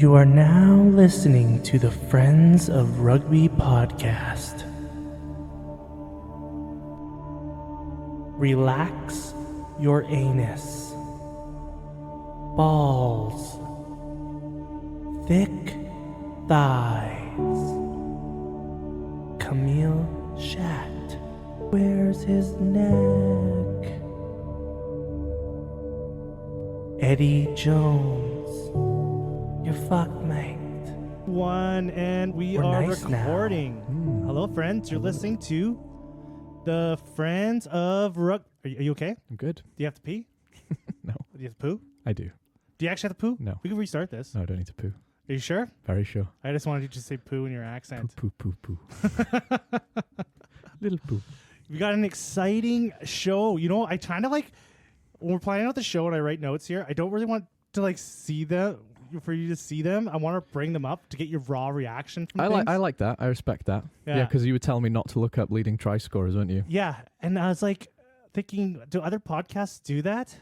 You are now listening to the Friends of Rugby podcast. Relax your anus. Balls. Thick thighs. Camille Shat. Where's his neck? Eddie Jones. You're fucked, mate. And we We're are nice recording. now. Hello, friends. You're listening to the Friends of Rugby. Are you okay? I'm good. Do you have to pee? No, Do you have to poo? I do. Do you actually have to poo? No. We can restart this. No, I don't need to poo. Are you sure? Very sure. I just wanted you to say poo in your accent. Poo, poo, poo, poo. Little poo. We got an exciting show. You know, I kind of like, when we're planning out the show and I write notes here, I don't really want to like see them, for you to see them. I want to bring them up to get your raw reaction from things. I like that. I respect that. Yeah. Yeah, because you would tell me not to look up leading try scorers, weren't you? Yeah, and I was like thinking, do other podcasts do that?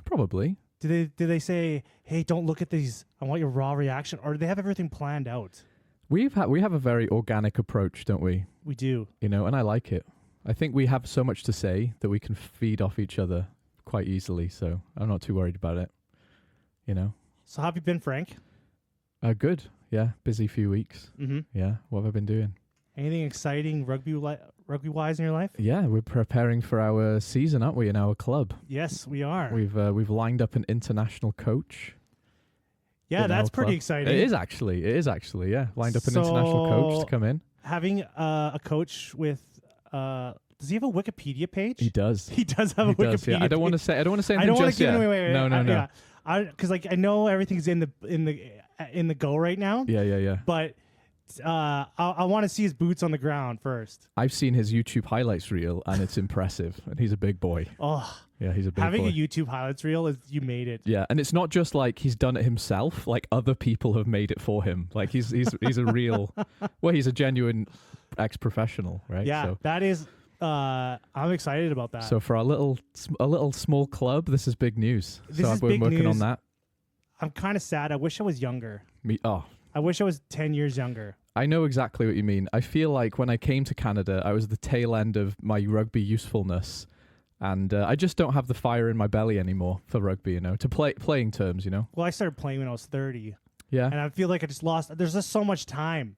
Probably. Do they say, hey, don't look at these, I want your raw reaction, or do they have everything planned out? We have a very organic approach, don't we? We do. You know, and I like it. I think we have so much to say that we can feed off each other quite easily, so I'm not too worried about it. You know? So how have you been, Frank? Good. Yeah, busy few weeks. Mm-hmm. Yeah, what have I been doing? Anything exciting rugby-wise in your life? Yeah, we're preparing for our season, aren't we, in our club? Yes, we are. We've lined up an international coach. Yeah, in that's our pretty club. exciting. It is actually, yeah. Lined up an international coach to come in. Having a coach with, does he have a Wikipedia page? He does. He does have a Wikipedia Yeah. I don't want to say anything just yet. Wait. No. Yeah, because like I know everything's in the go right now. Yeah. But I want to see his boots on the ground first. I've seen his YouTube highlights reel, and it's impressive. And he's a big boy. Oh, Yeah, he's a big having boy. a YouTube highlights reel is you made it. Yeah, and it's not just like he's done it himself. Like other people have made it for him. Like he's a real, well, he's a genuine ex-professional, right? Yeah, So, that is. I'm excited about that. so for a little small club, this is big news. This so is I've been big working news. on that. I'm kind of sad. I wish I was younger. I wish I was 10 years younger. I know exactly what you mean. I feel like when I came to Canada, I was the tail end of my rugby usefulness. And I just don't have the fire in my belly anymore for rugby, you know, to playing terms, you know. Well, I started playing when I was 30. Yeah. And I feel like I just lost. There's just so much time.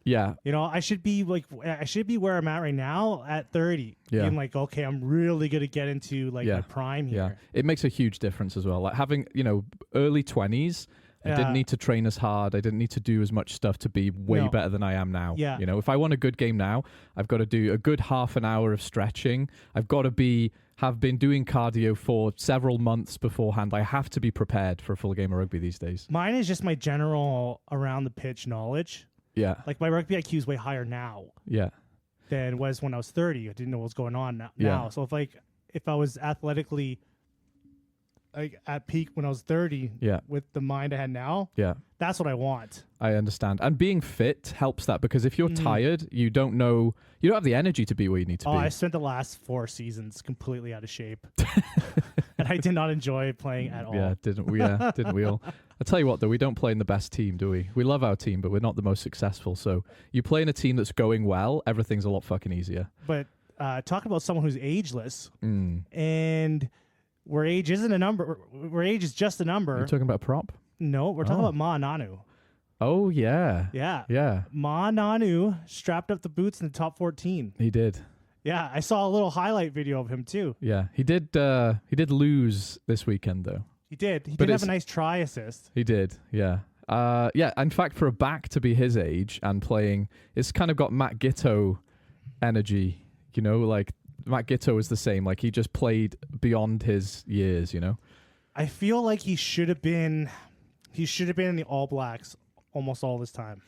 Yeah. You know, I should be where I'm at right now at 30. Yeah. Being like, okay, I'm really going to get into like my prime here. Yeah. It makes a huge difference as well. Like having, you know, early 20s, I didn't need to train as hard. I didn't need to do as much stuff to be way better than I am now. Yeah. You know, if I want a good game now, I've got to do a good half an hour of stretching. I've got to have been doing cardio for several months beforehand. I have to be prepared for a full game of rugby these days. Mine is just my general around the pitch knowledge. Yeah. Like my rugby IQ is way higher now Yeah. than it was when I was 30. I didn't know what was going on now. Yeah. So if I was athletically like at peak when I was 30 with the mind I had now, that's what I want. I understand. And being fit helps that, because if you're tired, you don't have the energy to be where you need to be. I spent the last 4 seasons completely out of shape. And I did not enjoy playing at all. Yeah, didn't we? Yeah, didn't we all? I tell you what, though, we don't play in the best team, do we? We love our team, but we're not the most successful. So you play in a team that's going well, everything's a lot fucking easier. But talking about someone who's ageless, and where age isn't a number, where age is just a number. You're talking about a prop? No, we're talking about Ma Nanu. Oh, yeah. Yeah. Yeah. Ma Nanu strapped up the boots in the top 14. He did. Yeah, I saw a little highlight video of him too. Yeah, he did lose this weekend, though. He did. He did have a nice try assist. He did, yeah. Yeah, in fact, for a back to be his age and playing, it's kind of got Matt Giteau energy, you know, like Matt Giteau is the same. Like he just played beyond his years, you know. I feel like he should have been in the All Blacks almost all this time.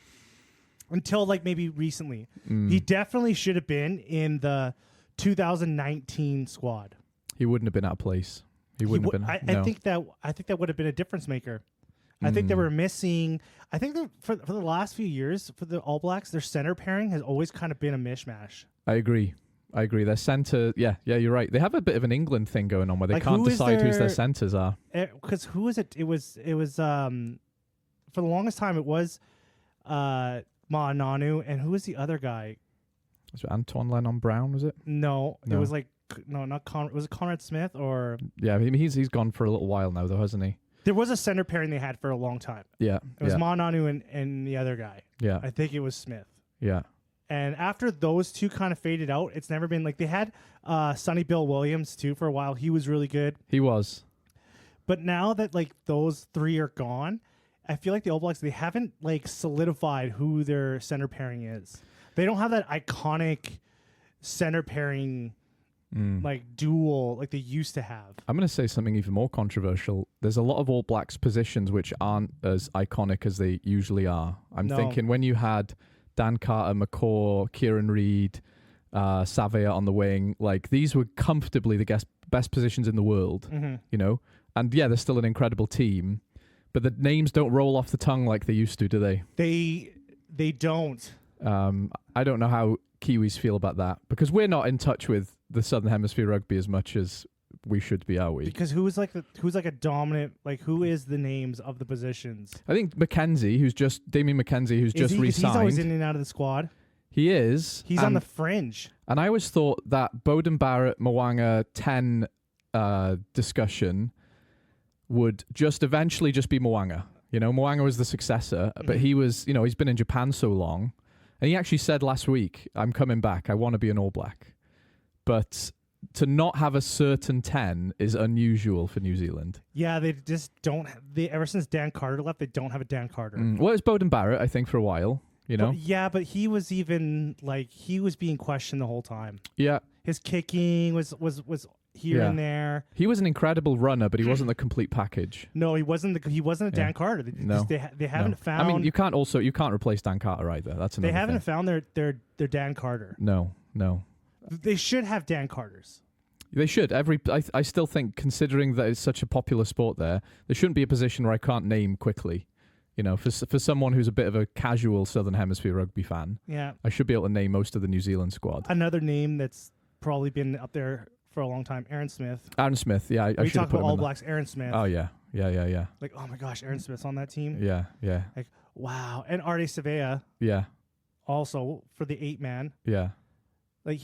Until like maybe recently. He definitely should have been in the 2019 squad. He wouldn't have been out of place. He wouldn't have been. I think that would have been a difference maker. I think they were missing. I think that for the last few years for the All Blacks, their center pairing has always kind of been a mishmash. I agree. Their center, yeah, you're right. They have a bit of an England thing going on where they Like, can't decide who's their centers are. Because who was it? It was for the longest time it was Ma'ananu, and who was the other guy? Was it Antoine Lennon Brown? Was it? No, No. it was like not was it Conrad Smith or? Yeah, he's gone for a little while now, though, hasn't he? There was a center pairing they had for a long time. Yeah, It was Ma'ananu and the other guy. yeah, I think it was Smith. yeah. And after those two kind of faded out, it's never been like they had Sonny Bill Williams too for a while. He was really good. He was. But now that like those three are gone, I feel like the All Blacks, they haven't like solidified who their center pairing is. They don't have that iconic center pairing like duel like they used to have. I'm going to say something even more controversial. There's a lot of All Blacks positions which aren't as iconic as they usually are. I'm thinking when you had Dan Carter, McCaw, Kieran Reid, Savea on the wing, like these were comfortably the best positions in the world, you know? And yeah, they're still an incredible team, but the names don't roll off the tongue like they used to, do they? They don't. I don't know how Kiwis feel about that because we're not in touch with the Southern Hemisphere rugby as much as we should be, are we? Because who's like a dominant, like who is the names of the positions? I think Damien McKenzie, who's just re-signed. He's always in and out of the squad. He is. He's on the fringe. And I always thought that Bowden Barrett, Mwanga 10 discussion would just eventually just be Mwanga. You know, Mwanga was the successor, but he was, you know, he's been in Japan so long. And he actually said last week, I'm coming back. I want to be an All Black. But to not have a certain 10 is unusual for New Zealand. Yeah, they just don't. Ever since Dan Carter left, they don't have a Dan Carter. Well, it's Bowden Barrett, I think, for a while, you know? But he was even, like, he was being questioned the whole time. Yeah. His kicking was here and there. He was an incredible runner, but he wasn't the complete package. No, he wasn't a Dan Carter. They haven't found. I mean, you can't replace Dan Carter either. That's another They haven't thing. found their Dan Carter. No. They should have Dan Carters. They should. I still think, considering that it's such a popular sport there shouldn't be a position where I can't name quickly. You know, for someone who's a bit of a casual Southern Hemisphere rugby fan, yeah, I should be able to name most of the New Zealand squad. Another name that's probably been up there for a long time, Aaron Smith. Aaron Smith, yeah, I should have put him about All in Blacks, Aaron Smith. Oh yeah. Like, oh my gosh, Aaron Smith's on that team. Yeah. Like, wow, and Arte Savea. Yeah. Also for the 8-man. Yeah. Like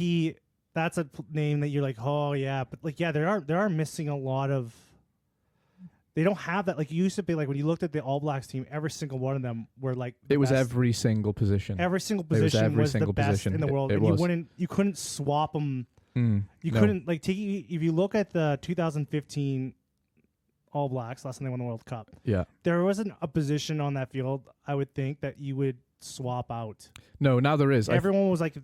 that's a name that you're like, oh yeah, but like yeah, there are missing a lot of. They don't have that. Like, it used to be like when you looked at the All Blacks team, every single one of them were like it was every single position. Every single position was the best in the world, and you couldn't swap them. You couldn't like take. If you look at the 2015 All Blacks, last time they won the World Cup, there wasn't a position on that field I would think that you would swap out. No, now there is. Everyone was like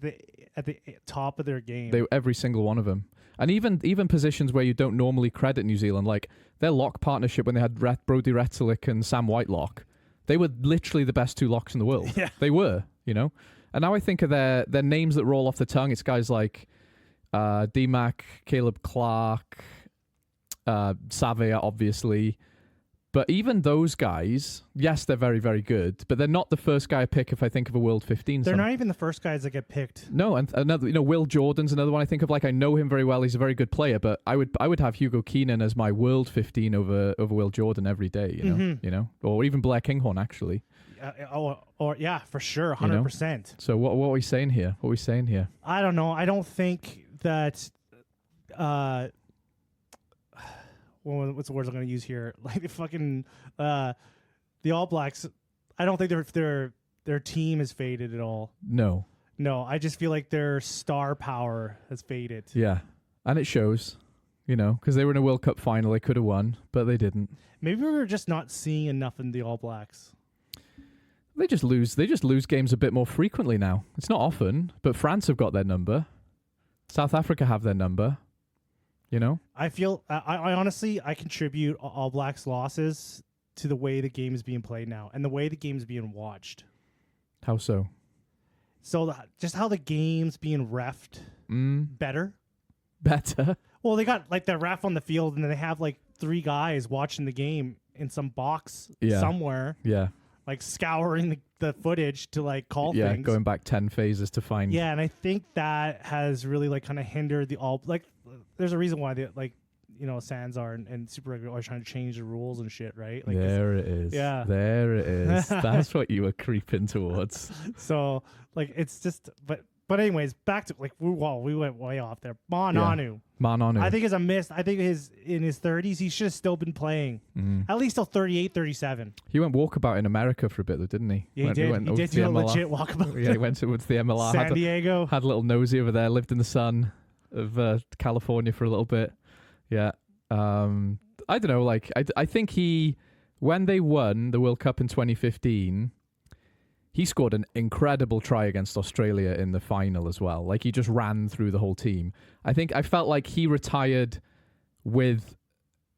at the top of their game. Every single one of them. And even positions where you don't normally credit New Zealand, like their lock partnership when they had Brodie Retzelick and Sam Whitelock, they were literally the best two locks in the world. Yeah. They were, you know. And now I think of their names that roll off the tongue. It's guys like D-Mac, Caleb Clark, Savea, obviously. But even those guys, yes, they're very, very good, but they're not the first guy I pick if I think of a World 15. They're not even the first guys that get picked. No, and another, Will Jordan's another one I think of. Like, I know him very well; he's a very good player. But I would have Hugo Keenan as my World 15 over Will Jordan every day. You know, or even Blair Kinghorn actually. Or yeah, for sure, 100%. So what are we saying here? I don't know. I don't think that. What's the words I'm going to use here? Like the fucking the All Blacks. I don't think their team is faded at all. No, I just feel like their star power has faded. Yeah, and it shows, because they were in a World Cup final. They could have won, but they didn't. Maybe we were just not seeing enough in the All Blacks. They just lose games a bit more frequently now. It's not often, but France have got their number. South Africa have their number. I feel I honestly contribute All Blacks losses to the way the game is being played now and the way the game is being watched. How so? So just how the game's being reffed better. Well, they got like the ref on the field, and then they have like 3 guys watching the game in some box somewhere. Yeah. Like scouring the footage to like call things. Yeah, going back 10 phases to find. Yeah, and I think that has really like kind of hindered the all. Like, there's a reason why Sanzar and Super Rugby are trying to change the rules and shit, right? Like, there it is. Yeah. There it is. That's what you were creeping towards. So like it's just, but anyways, back to like we went way off there. Manonu. Manonu. I think is a miss. I think in his 30s, he should have still been playing. At least till 38, 37. He went walkabout in America for a bit, though, didn't he? Yeah, he did. He did do a legit walkabout. Yeah, he went to the MLR. San Diego. Had a little nosy over there, lived in the sun of California for a little bit. Yeah. I don't know. Like, I think when they won the World Cup in 2015, he scored an incredible try against Australia in the final as well. Like, he just ran through the whole team. I felt like he retired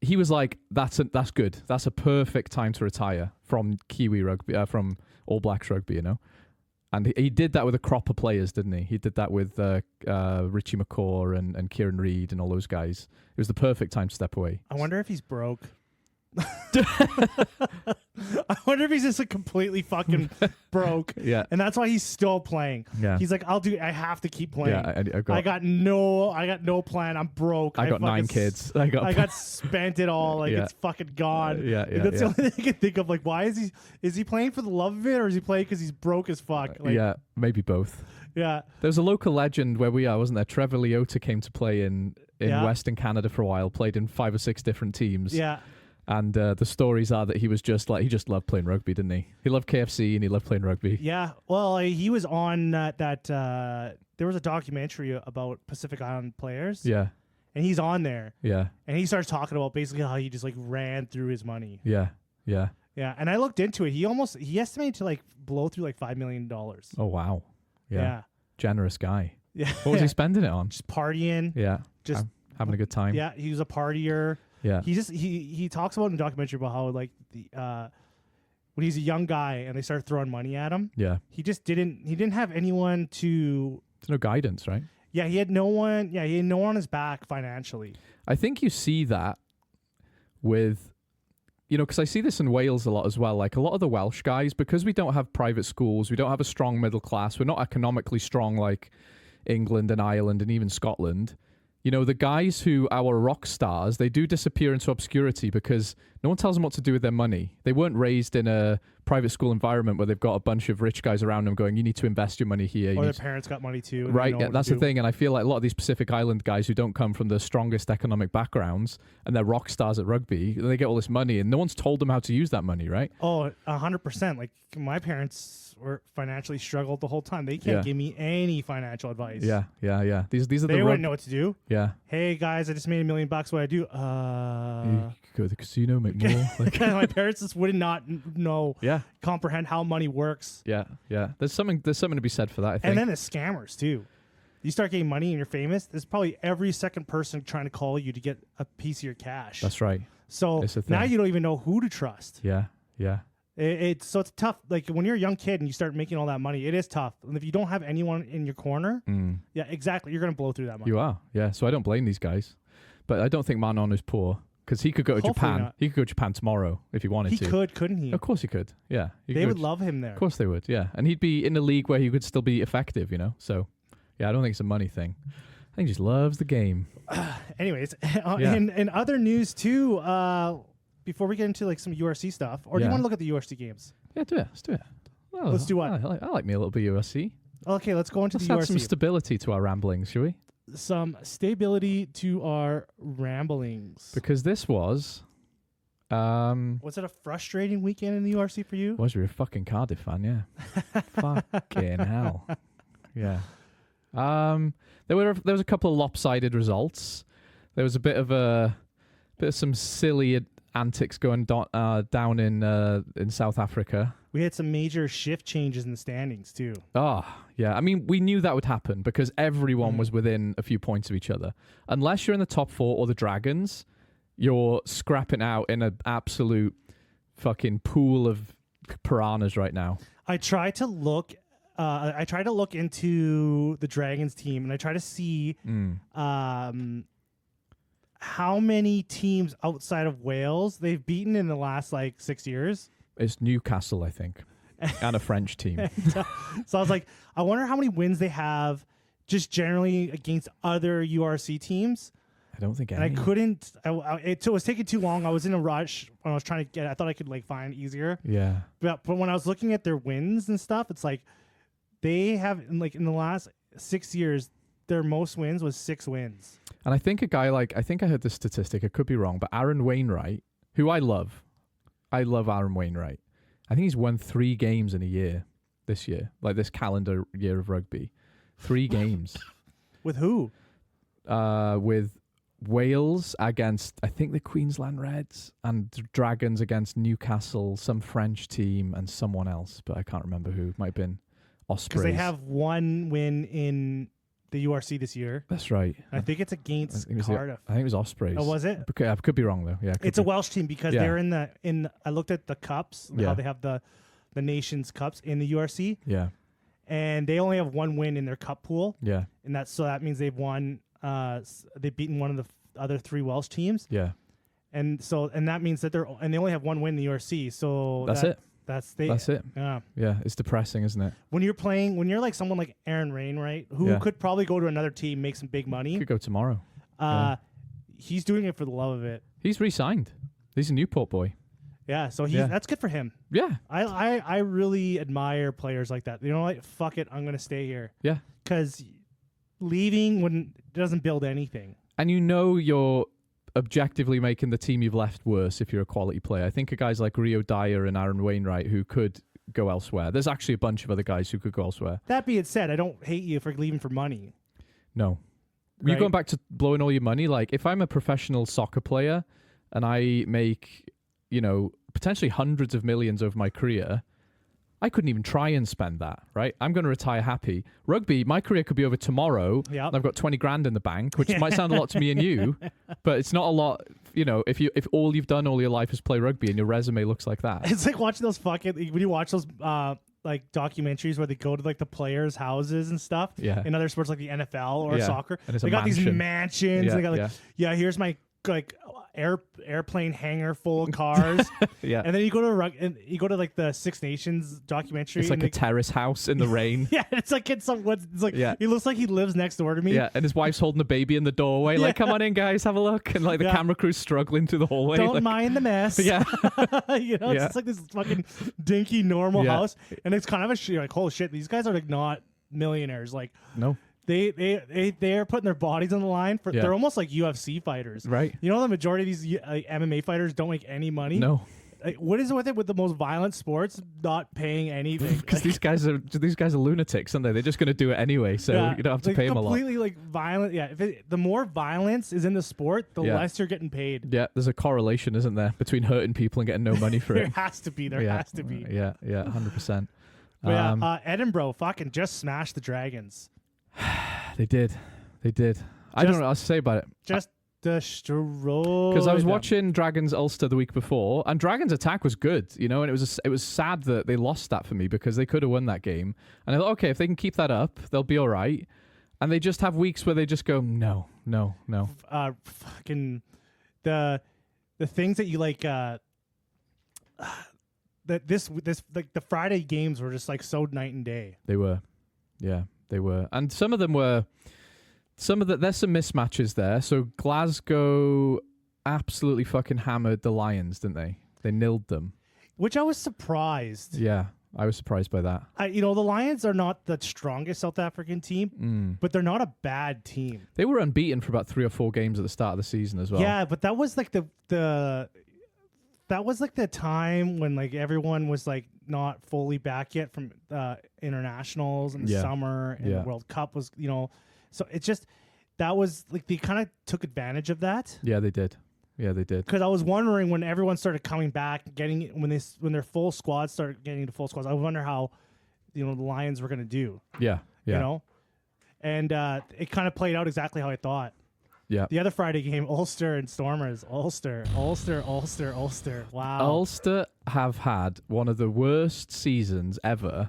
he was like, that's good. That's a perfect time to retire from Kiwi rugby, from All Blacks rugby, you know? And he did that with a crop of players, didn't he? He did that with Richie McCaw and Kieran Reid and all those guys. It was the perfect time to step away. I wonder if he's broke. I wonder if he's just like completely fucking broke. Yeah. And that's why he's still playing. Yeah. He's like, I have to keep playing. Yeah, I got no plan. I'm broke. I got 9 kids. I got spent it all. Like, Yeah. it's fucking gone. Yeah, That's the only thing I can think of. Like, why is he playing for the love of it, or is he playing because he's broke as fuck? Like, yeah, maybe both. Yeah. There was a local legend where we are, wasn't there? Trevor Leota came to play in Western Canada for a while, played in 5 or 6 different teams. Yeah. And the stories are that he was just like, he just loved playing rugby, didn't he? He loved KFC and he loved playing rugby. Yeah. Well, he was on that there was a documentary about Pacific Island players. Yeah. And he's on there. Yeah. And he starts talking about basically how he just like ran through his money. Yeah. Yeah. Yeah. And I looked into it. He estimated to like blow through like $5 million. Oh, wow. Yeah. Yeah. Generous guy. Yeah. What was he spending it on? Just partying. Yeah. Just having a good time. Yeah. He was a partier. Yeah. He talks about in the documentary about how like when he's a young guy and they started throwing money at him. Yeah. He didn't have anyone to. There's no guidance, right? Yeah, he had no one. Yeah, he had no one on his back financially. I think you see that with, because I see this in Wales a lot as well. Like a lot of the Welsh guys, because we don't have private schools, we don't have a strong middle class, we're not economically strong like England and Ireland and even Scotland. The guys who our rock stars, they do disappear into obscurity because no one tells them what to do with their money. They weren't raised in a private school environment where they've got a bunch of rich guys around them going, you need to invest your money here. Or their parents got money too. And right, yeah, that's the thing. And I feel like a lot of these Pacific Island guys who don't come from the strongest economic backgrounds and they're rock stars at rugby, they get all this money and no one's told them how to use that money, right? Oh, 100%. Like my parents were financially struggled the whole time. They can't give me any financial advice. Yeah. These are they wouldn't know what to do. Yeah. Hey guys, I just made $1 million. What do I do? You go to the casino, make more. Like my parents just would not know. Yeah. Comprehend how money works. Yeah. There's something to be said for that, I think. And then the scammers too. You start getting money and you're famous. There's probably every second person trying to call you to get a piece of your cash. That's right. So now you don't even know who to trust. Yeah. It's tough. Like when you're a young kid and you start making all that money, it is tough. And if you don't have anyone in your corner, yeah, exactly, you're gonna blow through that money. You are, yeah. So I don't blame these guys, but I don't think Manon is poor because he could go to Japan. Not. He could go to Japan tomorrow if he wanted to. He could, couldn't he? Of course he could. Yeah, they would love him there. Of course they would. Yeah, and he'd be in a league where he could still be effective. So yeah, I don't think it's a money thing. I think he just loves the game. Anyways, in other news too. Before we get into like some URC stuff, or do you want to look at the URC games? Yeah, do it. Let's do it. Well, let's do what? I like me a little bit of URC. Okay, let's go into let's the URC. Add some stability to our ramblings, shall we? Some stability to our ramblings. Because this was... was it a frustrating weekend in the URC for you? Was you a fucking Cardiff fan, yeah. Fucking hell. Yeah. There was a couple of lopsided results. There was a bit of some silly antics going down in South Africa. We had some major shift changes in the standings too. Oh, yeah. I mean, we knew that would happen because everyone was within a few points of each other. Unless you're in the top 4 or the Dragons, you're scrapping out in an absolute fucking pool of piranhas right now. I tried to look into the Dragons team and I try to see how many teams outside of Wales they've beaten in the last like 6 years. It's Newcastle, I think, and a French team. So I was like, I wonder how many wins they have just generally against other URC teams. I don't think any. And I couldn't. It was taking too long. I was in a rush when I was trying to get. I thought I could like find it easier. Yeah. But when I was looking at their wins and stuff, it's like they have like in the last 6 years, their most wins was 6 wins. And I think a guy like, I think I heard this statistic, I could be wrong, but Aaron Wainwright, who I love Aaron Wainwright. I think he's won 3 games in a year this year, like this calendar year of rugby. 3 games. With who? With Wales against, I think, the Queensland Reds, and Dragons against Newcastle, some French team, and someone else, but I can't remember who. Might have been Ospreys. Because they have 1 win in the URC this year. That's right. I think it's against Cardiff. I think it was Ospreys. Oh, was it? I could be wrong though. Yeah, it's a Welsh team because Yeah. they're in. I looked at the cups. How they have the nations cups in the URC, Yeah, and they only have 1 win in their cup pool, yeah, and that means they've won. They've beaten one of the other 3 Welsh teams, yeah. and that means that they only have 1 win in the URC. So That's it. That's it. Yeah. Yeah, it's depressing, isn't it? When you're like someone like Aaron Wainwright, who could probably go to another team, make some big money. Could go tomorrow. He's doing it for the love of it. He's re-signed. He's a Newport boy. Yeah, so Yeah. that's good for him. Yeah, I really admire players like that. You know what? Fuck it, I'm gonna stay here. yeah. Because leaving doesn't build anything. And you know you're objectively making the team you've left worse if you're a quality player. I think of guys like Rio Dyer and Aaron Wainwright who could go elsewhere. There's actually a bunch of other guys who could go elsewhere. That being said, I don't hate you for leaving for money. No. Right? You're going back to blowing all your money. Like, if I'm a professional soccer player and I make, potentially hundreds of millions over my career, I couldn't even try and spend that, right? I'm going to retire happy. Rugby, my career could be over tomorrow. Yep. And I've got 20 grand in the bank, which might sound a lot to me and you, but it's not a lot. If all you've done all your life is play rugby and your resume looks like that. It's like watching those when you watch those like documentaries where they go to like the players' houses and stuff. Yeah. In other sports like the NFL or soccer, And it's they a got these mansion. mansions. Yeah, They got like, here's my like airplane hangar full of cars. Yeah. And then you go to like the Six Nations documentary. It's like a terrace house in the rain. Yeah, it's like he looks like he lives next door to me. Yeah, and his wife's holding a baby in the doorway. Like, come on in, guys, have a look. And like the camera crew's struggling through the hallway. Don't like, mind the mess. Yeah. It's just like this fucking dinky normal house, and it's kind of like, holy shit, these guys are like not millionaires. Like, No. They're putting their bodies on the line for. Yeah. They're almost like UFC fighters, Right. You know, the majority of these MMA fighters don't make any money. No. Like, what is it with it with the most violent sports not paying anything? Because these guys are lunatics, aren't they? They're just going to do it anyway, so you don't have to pay them a lot. Completely like violent. Yeah, the more violence is in the sport, the less you're getting paid. Yeah, there's a correlation, isn't there, between hurting people and getting no money for There it. has to be. There has to be. Yeah, 100%. But Edinburgh fucking just smashed the Dragons. They did. I don't know what else to say about it. Just destroyed. Because I was them. watching Dragons Ulster the week before, and Dragons' attack was good, and it was sad that they lost that for me because they could have won that game. And I thought, okay, if they can keep that up, they'll be all right. And they just have weeks where they just go, no. Fucking the things that you like. That this like the Friday games were just like so night and day. They were, yeah, they were, and some of them were. There's some mismatches there. So Glasgow absolutely fucking hammered the Lions, didn't they? They nilled them. Which I was surprised. Yeah, I was surprised by that. The Lions are not the strongest South African team, but they're not a bad team. They were unbeaten for about 3 or 4 games at the start of the season as well. Yeah, but that was like the time when like everyone was like not fully back yet from internationals in the summer, and the World Cup was, so it's just that was like they kind of took advantage of that. Yeah, they did. Because I was wondering when everyone started coming back, when their full squad started getting into full squads, I wonder how the Lions were going to do. Yeah. And it kind of played out exactly how I thought. Yeah. The other Friday game, Ulster and Stormers. Ulster. Wow. Ulster have had one of the worst seasons ever,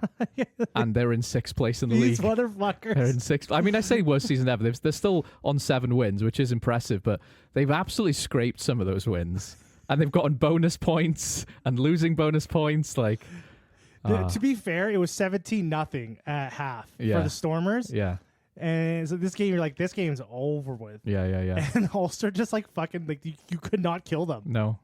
and they're in 6th place in the These league. motherfuckers. They're in 6th. I mean, I say worst season ever. They're still on 7 wins, which is impressive, but they've absolutely scraped some of those wins, and they've gotten bonus points and losing bonus points. Like, To be fair, it was 17-0 at half for the Stormers. Yeah. And so this game, you're like, this game's over with. Yeah. And Ulster just like fucking like you could not kill them. No.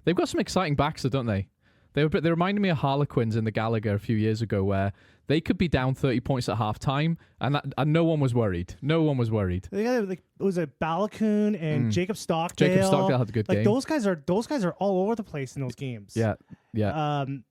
They've got some exciting backs, don't they? They reminded me of Harlequins in the Gallagher a few years ago, where they could be down 30 points at half time, and no one was worried. No one was worried. They got like it was a Balakoon and Jacob Stockdale. Jacob Stockdale had a good game. Those guys are all over the place in those games. Yeah. And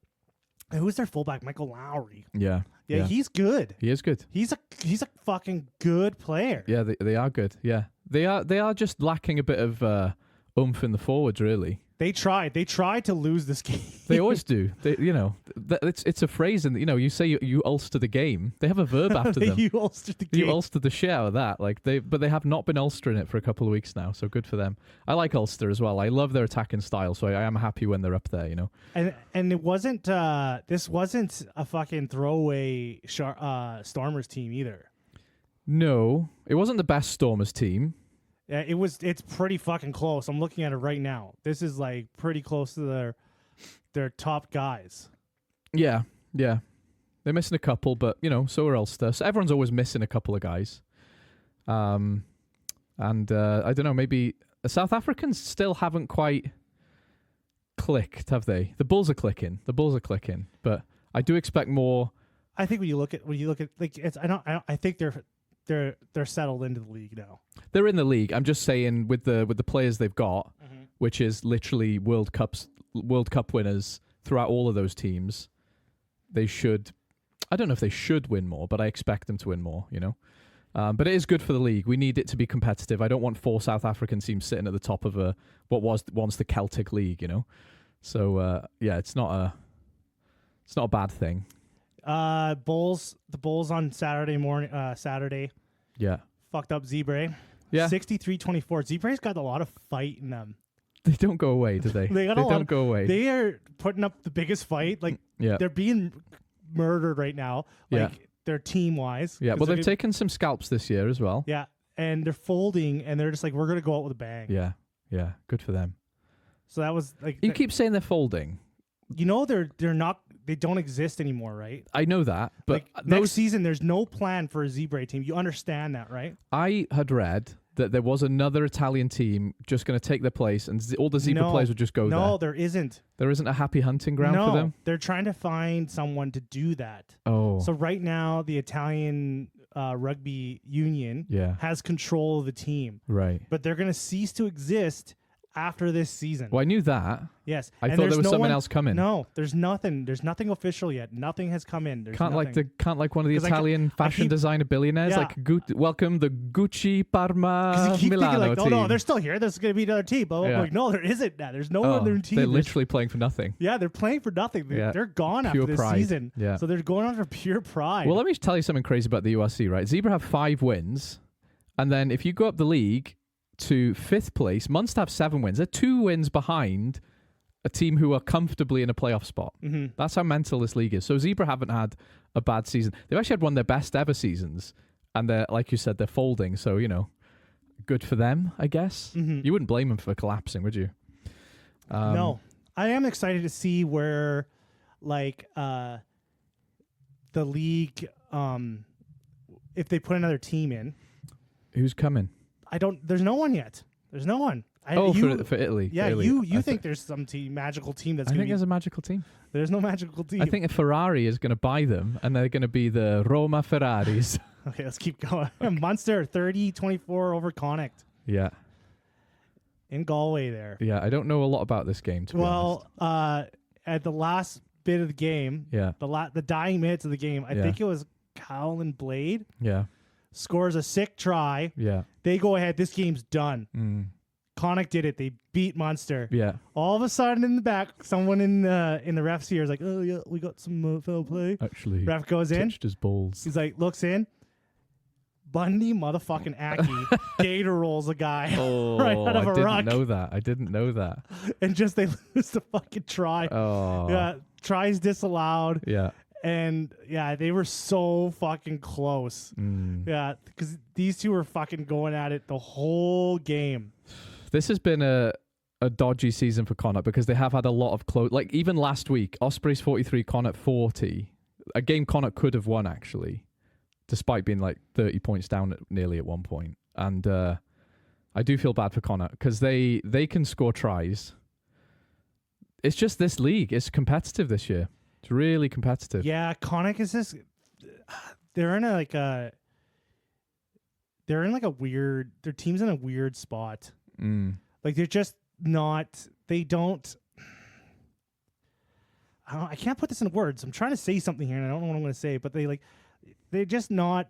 who's their fullback? Michael Lowry. Yeah. He's good. He is good. He's a fucking good player. Yeah, they are good. Yeah, they are just lacking a bit of oomph in the forwards, really. They tried to lose this game. They always do. It's a phrase, and you say you Ulster the game. They have a verb after them. You Ulster the game. You Ulster the shit out of that. But they have not been Ulstering it for a couple of weeks now. So good for them. I like Ulster as well. I love their attacking style. So I am happy when they're up there. And it wasn't. This wasn't a fucking throwaway Stormers team either. No, it wasn't the best Stormers team. Yeah, it's pretty fucking close. I'm looking at it right now. This is like pretty close to their top guys. Yeah. They're missing a couple, but so are Ulster. So everyone's always missing a couple of guys. And I don't know, maybe the South Africans still haven't quite clicked, have they? The Bulls are clicking, but I do expect more. I think when you look at like I think they're settled into the league now. They're in the league. I'm just saying with the players they've got, which is literally World Cup winners throughout all of those teams. They should. I don't know if they should win more, but I expect them to win more. But it is good for the league. We need it to be competitive. I don't want 4 South African teams sitting at the top of what was once the Celtic League. So it's not a bad thing. The Bulls on Saturday. Yeah. Fucked up Zebre. Yeah. 63-24. Zebre's got a lot of fight in them. They don't go away, do they? They don't go away. They are putting up the biggest fight. Like they're being murdered right now. Like they're team wise. Yeah. Well, they've taken some scalps this year as well. Yeah. And they're folding and they're just like, we're gonna go out with a bang. Yeah. Yeah. Good for them. So that was like you keep saying they're folding. They're not. They don't exist anymore, right? I know that, but next season there's no plan for a Zebra team. You understand that, right? I had read that there was another Italian team just going to take their place, and all the Zebra players would just go there. No, there isn't. There isn't a happy hunting ground for them? They're trying to find someone to do that. Oh. So right now, the Italian rugby union has control of the team. Right. But they're going to cease to exist after this season. Well, I knew that. Yes. I thought there was someone else coming. No, there's nothing. There's nothing official yet. Nothing has come in. Can't like one of the Italian fashion designer billionaires welcome the Gucci Parma you keep Milano thinking team. No, they're still here. There's going to be another team. But I'm like, no, there isn't now. There's no other team. They're literally playing for nothing. Yeah, they're playing for nothing. They're gone pure after this pride. season. Yeah. So they're going on for pure pride. Well, let me tell you something crazy about the URC, right? Zebra have 5 wins, and then if you go up the league to 5th place, Munster have 7 wins. They're 2 wins behind a team who are comfortably in a playoff spot. Mm-hmm. That's how mental this league is. So Zebra haven't had a bad season. They've actually had one of their best ever seasons, and they're, like you said, they're folding. So good for them, I guess. Mm-hmm. You wouldn't blame them for collapsing, would you? No, I am excited to see where, the league, if they put another team in. Who's coming? There's no one yet. There's no one. For Italy. Yeah, for Italy. you think there's some magical team that's going to be... there's a magical team. There's no magical team. I think a Ferrari is going to buy them, and they're going to be the Roma Ferraris. Okay, let's keep going. Munster, 30-24 over Connacht. Yeah. In Galway there. Yeah, I don't know a lot about this game, to be honest. At the last bit of the game, the dying minutes of the game, I think it was Cowlin Blade. Yeah. Scores a sick try. Yeah. They go ahead. This game's done. Mm. Connacht did it. They beat Munster. Yeah. All of a sudden in the back, someone in the ref's ear is like, oh, yeah, we got some foul play. Actually, ref goes in. His balls. He's like, looks in. Bundy motherfucking Aki gator rolls a guy right out of a ruck. I didn't know that. And just they lose the fucking try. Oh. Yeah. Tries disallowed. Yeah. And they were so fucking close. Mm. Yeah, because these two were fucking going at it the whole game. This has been a dodgy season for Connacht because they have had a lot of close. Like even last week, Ospreys 43, Connacht 40. A game Connacht could have won actually, despite being like 30 points down nearly at one point. And I do feel bad for Connacht because they can score tries. It's just this league. It's competitive this year. It's really competitive. Yeah, Connacht is just they're in a weird. Their team's in a weird spot. Like they're just not. They don't. I can't put this in words. I'm trying to say something here, and I don't know what I'm going to say. But they're just not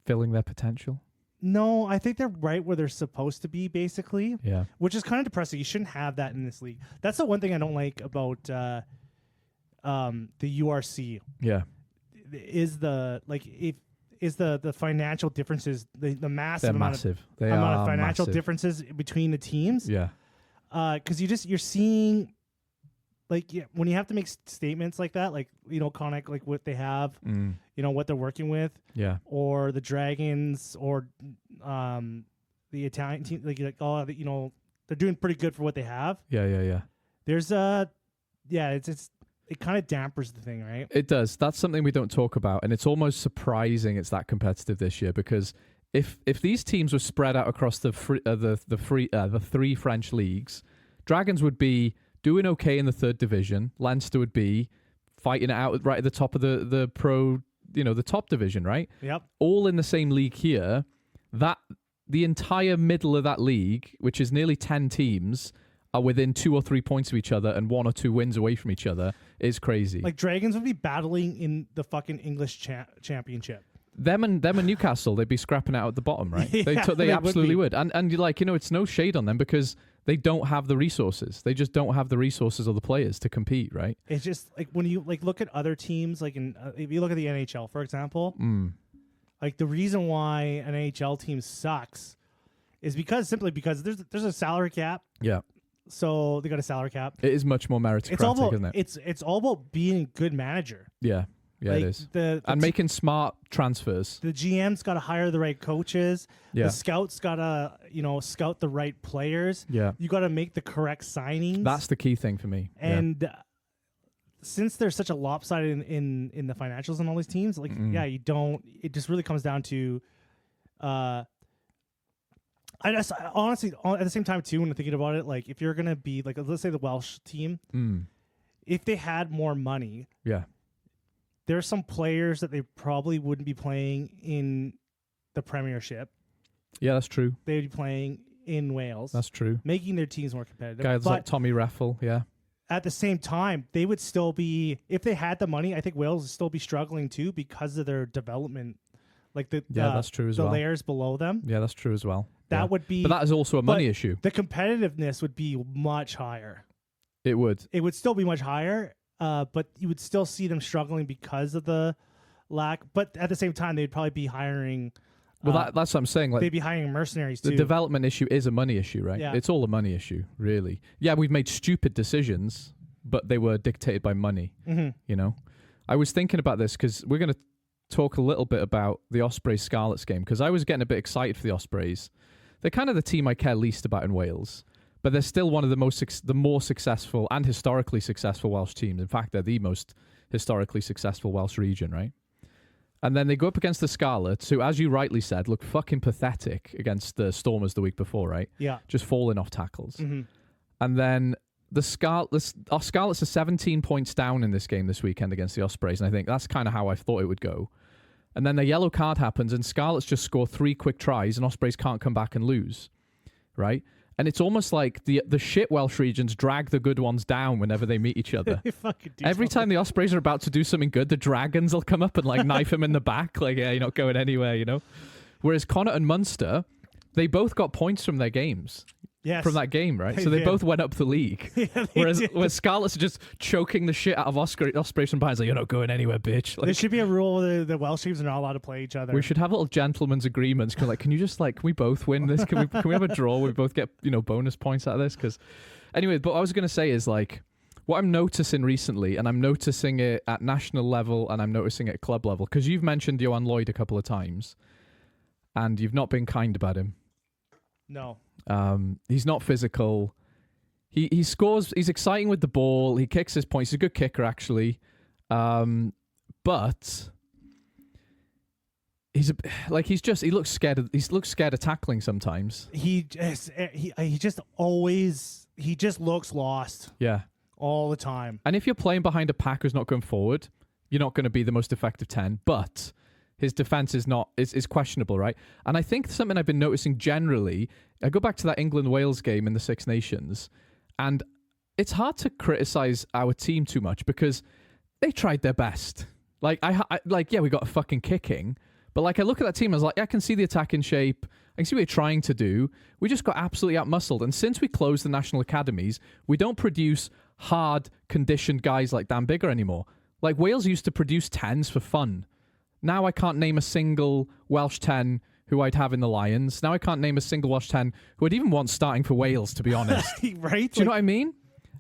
filling their potential. No, I think they're right where they're supposed to be, basically. Yeah. Which is kind of depressing. You shouldn't have that in this league. That's the one thing I don't like about the URC. Yeah. Is the financial differences, the massive amount massive. Of financial massive. differences between the teams. Yeah. Because you're seeing, like, when you have to make statements like that, like, Connacht, like what they have, what they're working with, or the Dragons, or the Italian team, they're doing pretty good for what they have. Yeah. There's it kind of dampers the thing, right? It does. That's something we don't talk about, and it's almost surprising it's that competitive this year because if these teams were spread out across the three French leagues, Dragons would be doing okay in the third division. Leinster would be fighting it out right at the top of the pro, the top division, right? Yep. All in the same league here. That the entire middle of that league, which is nearly 10 teams, are within 2 or 3 points of each other and 1 or 2 wins away from each other is crazy. Like Dragons would be battling in the fucking English championship. Them and Newcastle, they'd be scrapping out at the bottom, right? Yeah, they absolutely would. And like, it's no shade on them because they don't have the resources. They just don't have the resources or the players to compete, right? It's just like when you look at other teams, like if you look at the NHL, for example, like the reason why an NHL team sucks is simply because there's a salary cap. Yeah. So they got a salary cap. It is much more meritocratic, isn't it? It's all about being a good manager. Yeah. Yeah, like it is. And making smart transfers. The GM's got to hire the right coaches. Yeah. The scouts got to, scout the right players. Yeah. You got to make the correct signings. That's the key thing for me. And since there's such a lopsided in the financials on all these teams, like, you don't. It just really comes down to. I honestly, at the same time too, when I'm thinking about it, like if you're gonna be like, let's say the Welsh team, if they had more money, there's some players that they probably wouldn't be playing in the Premiership. Yeah, that's true. They'd be playing in Wales. That's true. Making their teams more competitive. Guys like Tommy Raffle, yeah. At the same time, they would still be, if they had the money, I think Wales would still be struggling too because of their development. Like that's true as well. The layers below them. Yeah, that's true as well. That would be. But that is also a money issue. The competitiveness would be much higher. It would. It would still be much higher, but you would still see them struggling because of the lack. But at the same time, they'd probably be hiring. Well, that's what I'm saying. Like, they'd be hiring mercenaries too. The development issue is a money issue, right? Yeah. It's all a money issue, really. Yeah, we've made stupid decisions, but they were dictated by money. I was thinking about this because we're going to talk a little bit about the Ospreys Scarlets game because I was getting a bit excited for the Ospreys. They're kind of the team I care least about in Wales, but they're still one of the more successful and historically successful Welsh teams. In fact, they're the most historically successful Welsh region, right? And then they go up against the Scarlets, who, as you rightly said, look fucking pathetic against the Stormers the week before, right? Yeah. Just falling off tackles. And then our Scarlets are 17 points down in this game this weekend against the Ospreys, and I think that's kind of how I thought it would go. And then the yellow card happens, and Scarlets just score 3 quick tries, and Ospreys can't come back and lose, right? And it's almost like the shit Welsh regions drag the good ones down whenever they meet each other. Every time the Ospreys are about to do something good, the Dragons will come up and like knife them in the back, like, yeah, you're not going anywhere, Whereas Connacht and Munster, they both got points from their games. Yes. From that game, right? So they both went up the league. Whereas Scarlets are just choking the shit out of Ospreys from behind. Like, you're not going anywhere, bitch. Like, there should be a rule where the Welsh teams are not allowed to play each other. We should have little gentlemen's agreements. Can you just can we both win this? Can we have a draw where we both get bonus points out of this? Because anyway, but what I was going to say is like what I'm noticing recently, and I'm noticing it at national level, and I'm noticing it at club level. Because you've mentioned Johan Lloyd a couple of times, and you've not been kind about him. No. He's not physical. He scores. He's exciting with the ball. He kicks his points. He's a good kicker, actually. But he looks scared of tackling sometimes. He just looks lost Yeah. all the time. And if you're playing behind a pack who's not going forward, you're not going to be the most effective 10, but his defense is questionable, right? And I think something I've been noticing generally, I go back to that England-Wales game in the Six Nations, and it's hard to criticize our team too much because they tried their best. Like, we got a fucking kicking, but like I look at that team, I was like, I can see the attack in shape. I can see what you're trying to do. We just got absolutely outmuscled. And since we closed the national academies, we don't produce hard, conditioned guys like Dan Biggar anymore. Like Wales used to produce 10s for fun. Now I can't name a single Welsh 10 who I'd have in the Lions. Now I can't name a single Welsh 10 who I'd even want starting for Wales, to be honest. Right? Do you know what I mean?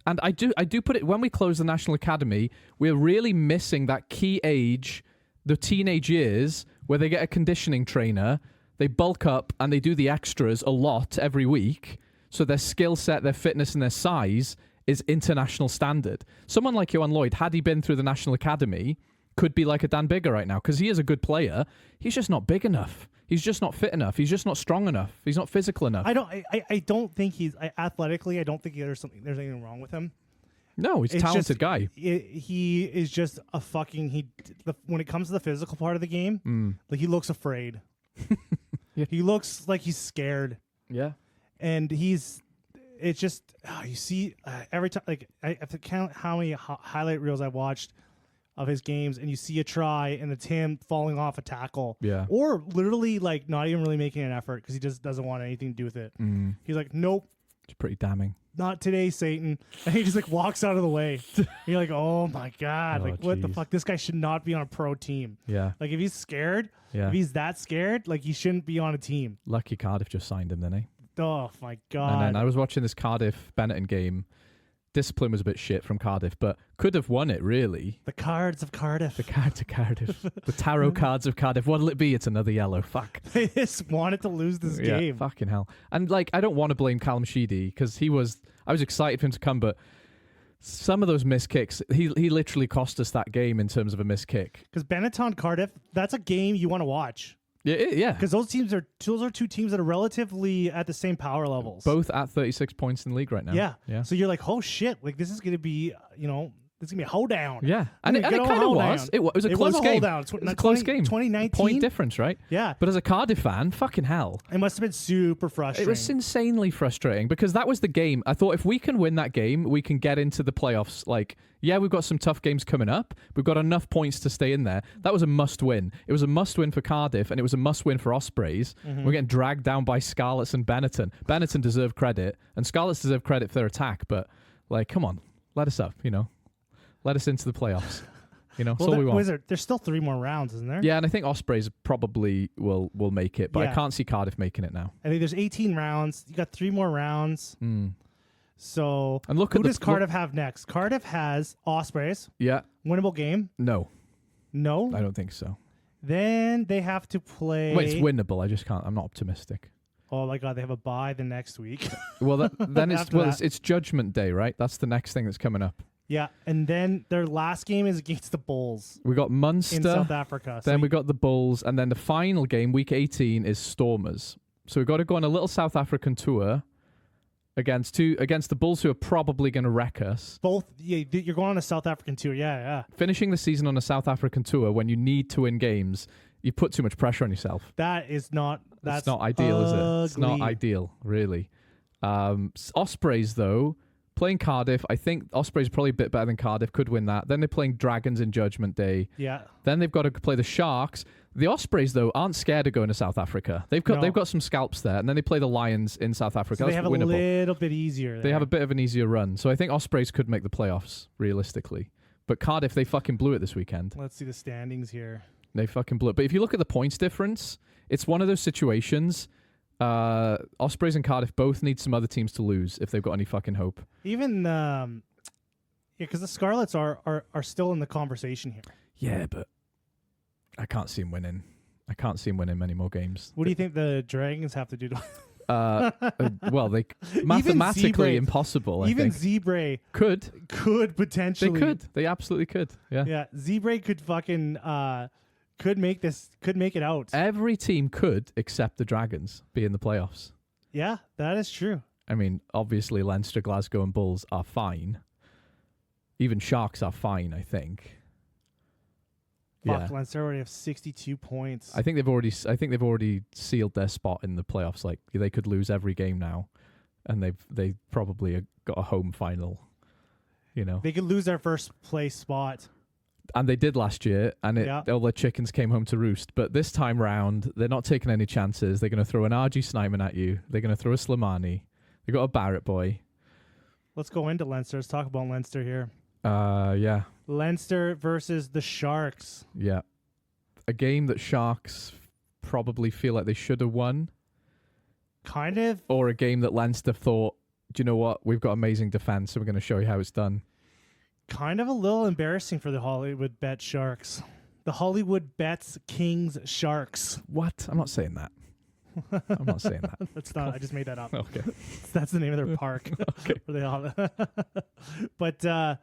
And I do put it, when we close the National Academy, we're really missing that key age, the teenage years, where they get a conditioning trainer, they bulk up and they do the extras a lot every week, so their skill set, their fitness and their size is international standard. Someone like Johan Lloyd, had he been through the National Academy, could be like a Dan Biggar right now, because he is a good player. He's just not big enough. He's just not fit enough. He's just not strong enough. He's not physical enough. I don't think he's athletically. I don't think there's anything wrong with him. No, he's a talented guy. He is just a fucking when it comes to the physical part of the game, like he looks afraid. Yeah. He looks like he's scared. Yeah, and it's just you see every time. Like I have to count how many highlight reels I've watched of his games, and you see a try and it's him falling off a tackle, or literally like not even really making an effort because he just doesn't want anything to do with it. He's like, nope, it's pretty damning. Not today, Satan. And he just like walks out of the way. You're like, oh my god, what the fuck? This guy should not be on a pro team. Yeah, like if he's scared, if he's that scared, like he shouldn't be on a team. Lucky Cardiff just signed him, then, eh? Oh my god. And then I was watching this Cardiff Benetton game. Discipline was a bit shit from Cardiff, but could have won it, really. The cards of Cardiff. The cards of Cardiff. The tarot cards of Cardiff. What'll it be? It's another yellow. Fuck. They just wanted to lose this game. Fucking hell. And, like, I don't want to blame Callum Sheedy, because I was excited for him to come, but some of those missed kicks, he literally cost us that game in terms of a missed kick. Because Benetton Cardiff, that's a game you want to watch. Yeah. Because those are two teams that are relatively at the same power levels. Both at 36 points in the league right now. Yeah. So you're like, oh shit, like this is going to be, this is going to be a hoedown. Yeah. And it kind of was. It was a close game. It was a close game. 2019. Point difference, right? Yeah. But as a Cardiff fan, fucking hell. It must have been super frustrating. It was insanely frustrating because that was the game. I thought if we can win that game, we can get into the playoffs. Like, yeah, we've got some tough games coming up. We've got enough points to stay in there. That was a must-win. It was a must-win for Cardiff, and it was a must-win for Ospreys. We're getting dragged down by Scarlets and Benetton. Benetton deserve credit, and Scarlets deserve credit for their attack, but, like, come on. Let us up, Let us into the playoffs. That's all we want. There's still 3 more rounds, isn't there? Yeah, and I think Ospreys probably will make it, but I can't see Cardiff making it now. I think there's 18 rounds. You got 3 more rounds. So and who does Cardiff have next? Cardiff has Ospreys. Yeah. Winnable game? No, I don't think so. Then they have to play. Wait, it's winnable. I just can't. I'm not optimistic. Oh my god, they have a bye the next week. Well, then it's Judgment Day, right? That's the next thing that's coming up. Yeah, and then their last game is against the Bulls. We got Munster in South Africa. Then we got the Bulls, and then the final game, week 18, is Stormers. So we've got to go on a little South African tour against the Bulls, who are probably going to wreck us. You're going on a South African tour, yeah. Finishing the season on a South African tour when you need to win games, you put too much pressure on yourself. That's not ideal, is it? It's not ugly. ideal, really. Ospreys, though, playing Cardiff, I think Ospreys are probably a bit better than Cardiff, could win that. Then they're playing Dragons in Judgment Day. Yeah. Then they've got to play the Sharks. The Ospreys, though, aren't scared of going to South Africa. They've got some scalps there, and then they play the Lions in South Africa. So they That's have winnable. a little bit easier there. They have a bit of an easier run. So I think Ospreys could make the playoffs, realistically. But Cardiff, they fucking blew it this weekend. Let's see the standings here. They fucking blew it. But if you look at the points difference, it's one of those situations. Ospreys and Cardiff both need some other teams to lose if they've got any fucking hope. Even because the Scarlets are still in the conversation here. Yeah, but I can't see him winning. I can't see him winning many more games. What do you think the Dragons have to do to? Well, they mathematically impossible. Even I think. Zebre could potentially. They could. They absolutely could. Yeah. Yeah. Zebre could fucking could make it out. Every team could, except the Dragons, be in the playoffs. Yeah, that is true. I mean, obviously Leinster, Glasgow, and Bulls are fine. Even Sharks are fine, I think. Fuck, Leinster already have 62 points. I think they've already sealed their spot in the playoffs. Like they could lose every game now, and they probably got a home final. You know, they could lose their first place spot. And they did last year, and all their chickens came home to roost. But this time round, they're not taking any chances. They're going to throw an RG Snyman at you. They're going to throw a Slimani. They got a Barrett boy. Let's go into Leinster. Let's talk about Leinster here. Yeah. Leinster versus the Sharks. Yeah. A game that Sharks probably feel like they should have won. Kind of. Or a game that Leinster thought, do you know what? We've got amazing defense, so we're going to show you how it's done. Kind of a little embarrassing for the Hollywood Bet Sharks. The Hollywood Bets Kings Sharks. What? I'm not saying that. I'm not saying that. That's not. I just made that up. Okay. That's the name of their park. Okay. Where they all but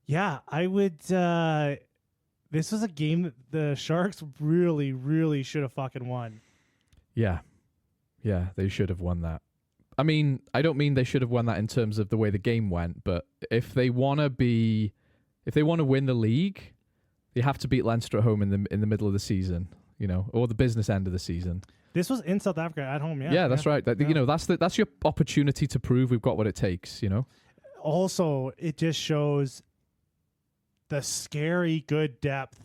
yeah, I would. This was a game that the Sharks really, really should have fucking won. Yeah. Yeah, they should have won that. I mean, I don't mean they should have won that in terms of the way the game went, but if they want to win the league, they have to beat Leinster at home in the middle of the season, you know, or the business end of the season. This was in South Africa at home, yeah. Yeah, that's right. You know, that's your opportunity to prove we've got what it takes, you know. Also, it just shows the scary good depth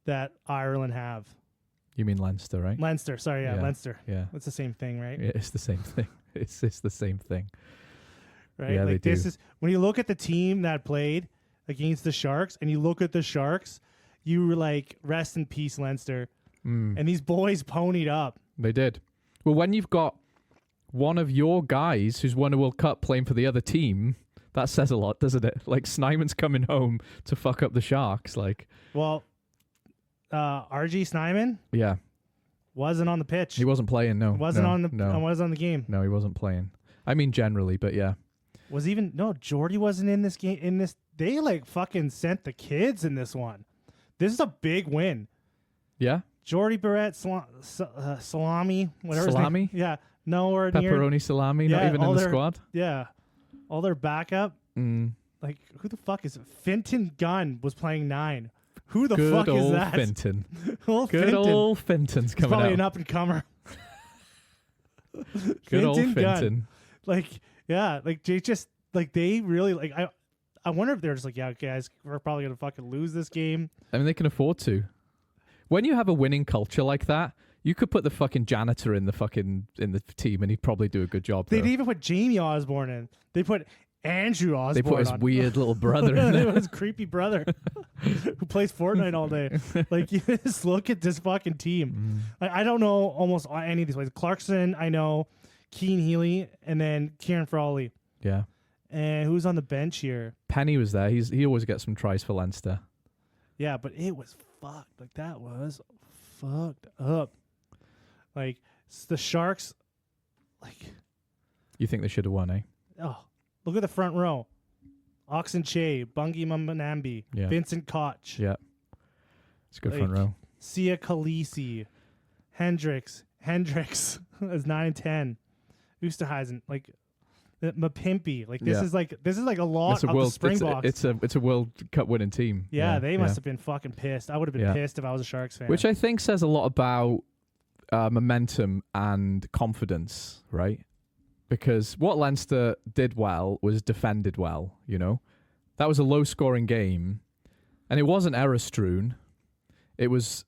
that Ireland have. You mean Leinster, right? Leinster, sorry, yeah, Leinster. Yeah. It's the same thing, right? Yeah, it's the same thing. It's the same thing. Right? Yeah, like they this do. is when you look at the team that played against the Sharks and you look at the Sharks, you were like, rest in peace, Leinster. And these boys ponied up. They did. Well, when you've got one of your guys who's won a World Cup playing for the other team, that says a lot, doesn't it? Like Snyman's coming home to fuck up the Sharks. Like, well, RG Snyman, yeah, wasn't on the pitch. he wasn't playing. No, wasn't no, on the no. wasn't on the game. No, he wasn't playing. I mean, generally, but yeah. Jordy wasn't in this game. They like fucking sent the kids in this one. This is a big win. Yeah. Jordy Barrett, salami, whatever. Salami? His name. Yeah, nowhere near. Pepperoni salami, not even in the squad. Yeah, all their backup. Like, who the fuck is it? Finton Gunn was playing 9. Who the fuck is that? Finton. Good old Finton's coming probably out. an up and comer. Good old Gunn. Finton. Like, yeah, like they just like they really like. I wonder if they're just like, yeah, guys, we're probably gonna fucking lose this game. I mean, they can afford to. When you have a winning culture like that, you could put the fucking janitor in the team, and he'd probably do a good job. They didn't even put Jamie Osborne in. They put Andrew Osborne. They put his weird little brother in there. His creepy brother who plays Fortnite all day. Like, you just look at this fucking team. Like, I don't know almost any of these players. Clarkson, I know. Keen Healy, and then Kieran Frawley. Yeah. And who's on the bench here? Penny was there. He always gets some tries for Leinster. Yeah, but it was fucked. Like, that was fucked up. Like, the Sharks, like... You think they should have won, eh? Oh, look at the front row. Oxen Che, Bungie Mambanambi, Yeah. Vincent Koch. Yeah. It's a good front row. Sia Khaleesi, Hendricks as 9 and 10. Oosterhuizen, like Mapimpi. Like, this is like a lot of the Springboks. It's a World Cup winning team. Yeah, they must have been fucking pissed. I would have been pissed if I was a Sharks fan. Which I think says a lot about momentum and confidence, right? Because what Leinster did well was defended well, you know? That was a low-scoring game, and it wasn't error-strewn. It was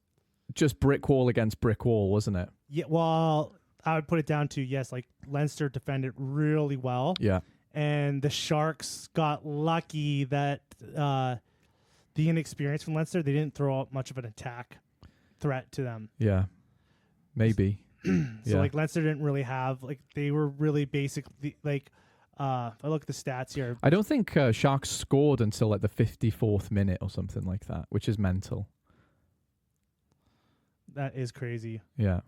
just brick wall against brick wall, wasn't it? Yeah, well, I would put it down to, yes, like, Leinster defended really well. Yeah. And the Sharks got lucky that the inexperience from Leinster, they didn't throw out much of an attack threat to them. Yeah. Maybe. So, like, Leinster didn't really have, like, they were really basically, like, if I look at the stats here. I don't think Sharks scored until, like, the 54th minute or something like that, which is mental. That is crazy. Yeah.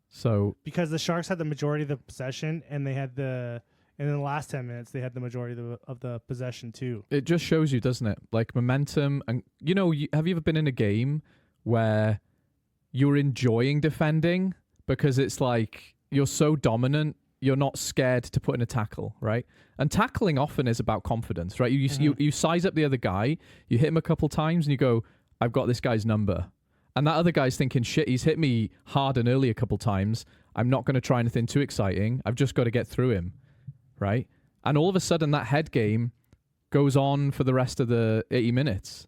So. Because the Sharks had the majority of the possession, and they had And in the last 10 minutes, they had the majority of the possession too. It just shows you, doesn't it? Like momentum. And, have you ever been in a game where you're enjoying defending because it's like you're so dominant, you're not scared to put in a tackle, right? And tackling often is about confidence, right? You size up the other guy, you hit him a couple times, and you go, I've got this guy's number. And that other guy's thinking, shit, he's hit me hard and early a couple times. I'm not going to try anything too exciting. I've just got to get through him, right? And all of a sudden, that head game goes on for the rest of the 80 minutes.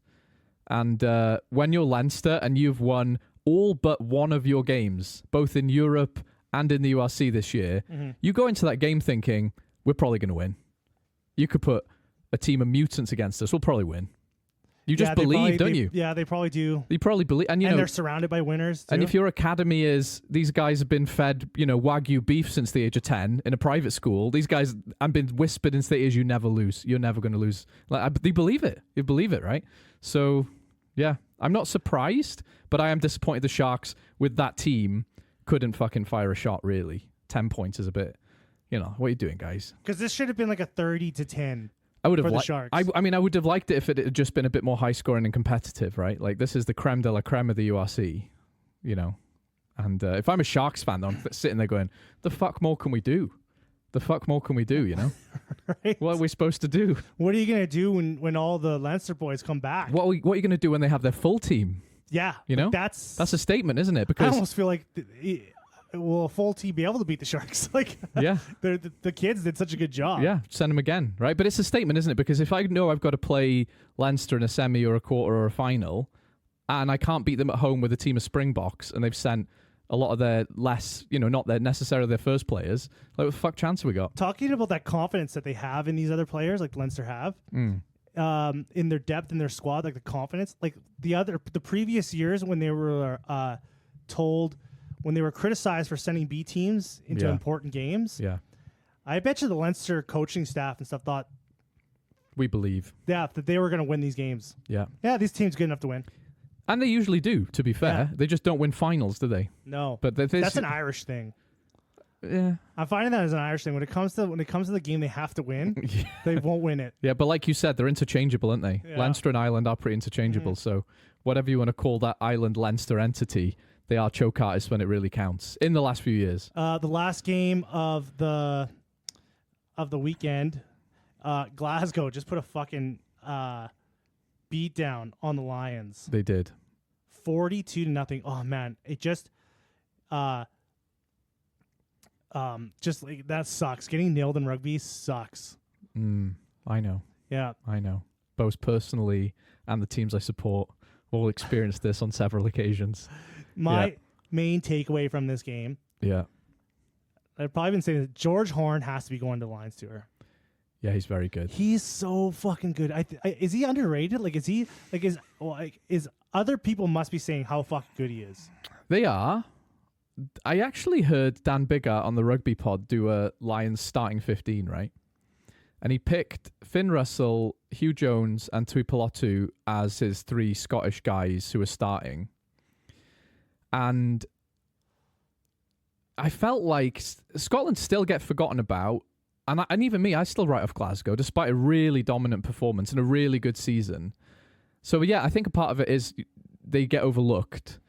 And when you're Leinster and you've won all but one of your games, both in Europe and in the URC this year, you go into that game thinking, we're probably going to win. You could put a team of mutants against us. We'll probably win. You just believe, don't you? Yeah, they probably do. You probably believe. And, they're surrounded by winners, too. And if your academy is, these guys have been fed, Wagyu beef since the age of 10 in a private school. These guys have been whispered into the ears, you never lose. You're never going to lose. They believe it. You believe it, right? So, yeah, I'm not surprised, but I am disappointed the Sharks with that team couldn't fucking fire a shot, really. 10 points is a bit, what are you doing, guys? Because this should have been like a 30-10. I would have for the Sharks. I mean, I would have liked it if it had just been a bit more high scoring and competitive, right? Like, this is the creme de la creme of the URC, And if I'm a Sharks fan, I'm sitting there going, the fuck more can we do? The fuck more can we do, Right? What are we supposed to do? What are you going to do when all the Leinster boys come back? What are you going to do when they have their full team? Yeah. That's a statement, isn't it? I Because almost feel like... will a full team be able to beat the Sharks? Yeah. the kids did such a good job. Yeah, send them again, right? But it's a statement, isn't it? Because if I know I've got to play Leinster in a semi or a quarter or a final, and I can't beat them at home with a team of Springboks, and they've sent a lot of their less, not necessarily their first players, like, what the fuck chance have we got? Talking about that confidence that they have in these other players, like Leinster have, in their depth in their squad, like the confidence, like the previous years when they were told. When they were criticized for sending B teams into important games, I bet you the Leinster coaching staff and stuff thought, we believe, that they were going to win these games. Yeah, this team's good enough to win, and they usually do. To be fair, they just don't win finals, do they? No, but that's an Irish thing. Yeah, I'm finding that as an Irish thing. When it comes to the game, they have to win. They won't win it. Yeah, but like you said, they're interchangeable, aren't they? Yeah. Leinster and Ireland are pretty interchangeable. So whatever you want to call that Ireland Leinster entity, they are choke artists when it really counts in the last few years. The last game of the weekend, Glasgow just put a fucking beat down on the Lions. They did. 42-0. Oh man, it just like that sucks. Getting nailed in rugby sucks. I know. Yeah, I know. Both personally and the teams I support all experienced this on several occasions. My main takeaway from this game, I've probably been saying that George Horn has to be going to the Lions tour. Yeah, he's very good. He's so fucking good. Is he underrated? Like, is other people must be saying how fucking good he is. They are. I actually heard Dan Biggar on the Rugby pod do a Lions starting 15, right? And he picked Finn Russell, Hugh Jones, and Tui Pelotu as his 3 Scottish guys who are starting. And I felt like Scotland still get forgotten about. And even me, I still write off Glasgow, despite a really dominant performance and a really good season. So, yeah, I think a part of it is they get overlooked.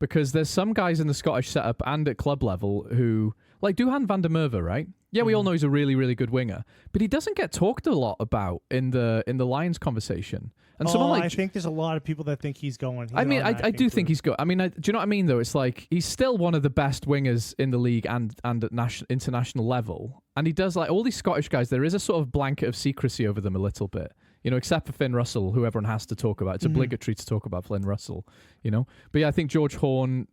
Because there's some guys in the Scottish setup and at club level who, like Duhan van der Merwe, right? Yeah, we all know he's a really, really good winger. But he doesn't get talked a lot about in the Lions conversation. And someone like, I think there's a lot of people that think he's going. I do think he's good. I mean, do you know what I mean, though? It's like he's still one of the best wingers in the league and at international level. And he does, like, all these Scottish guys, there is a sort of blanket of secrecy over them a little bit. Except for Finn Russell, who everyone has to talk about. It's obligatory to talk about Finn Russell, But yeah, I think George Horn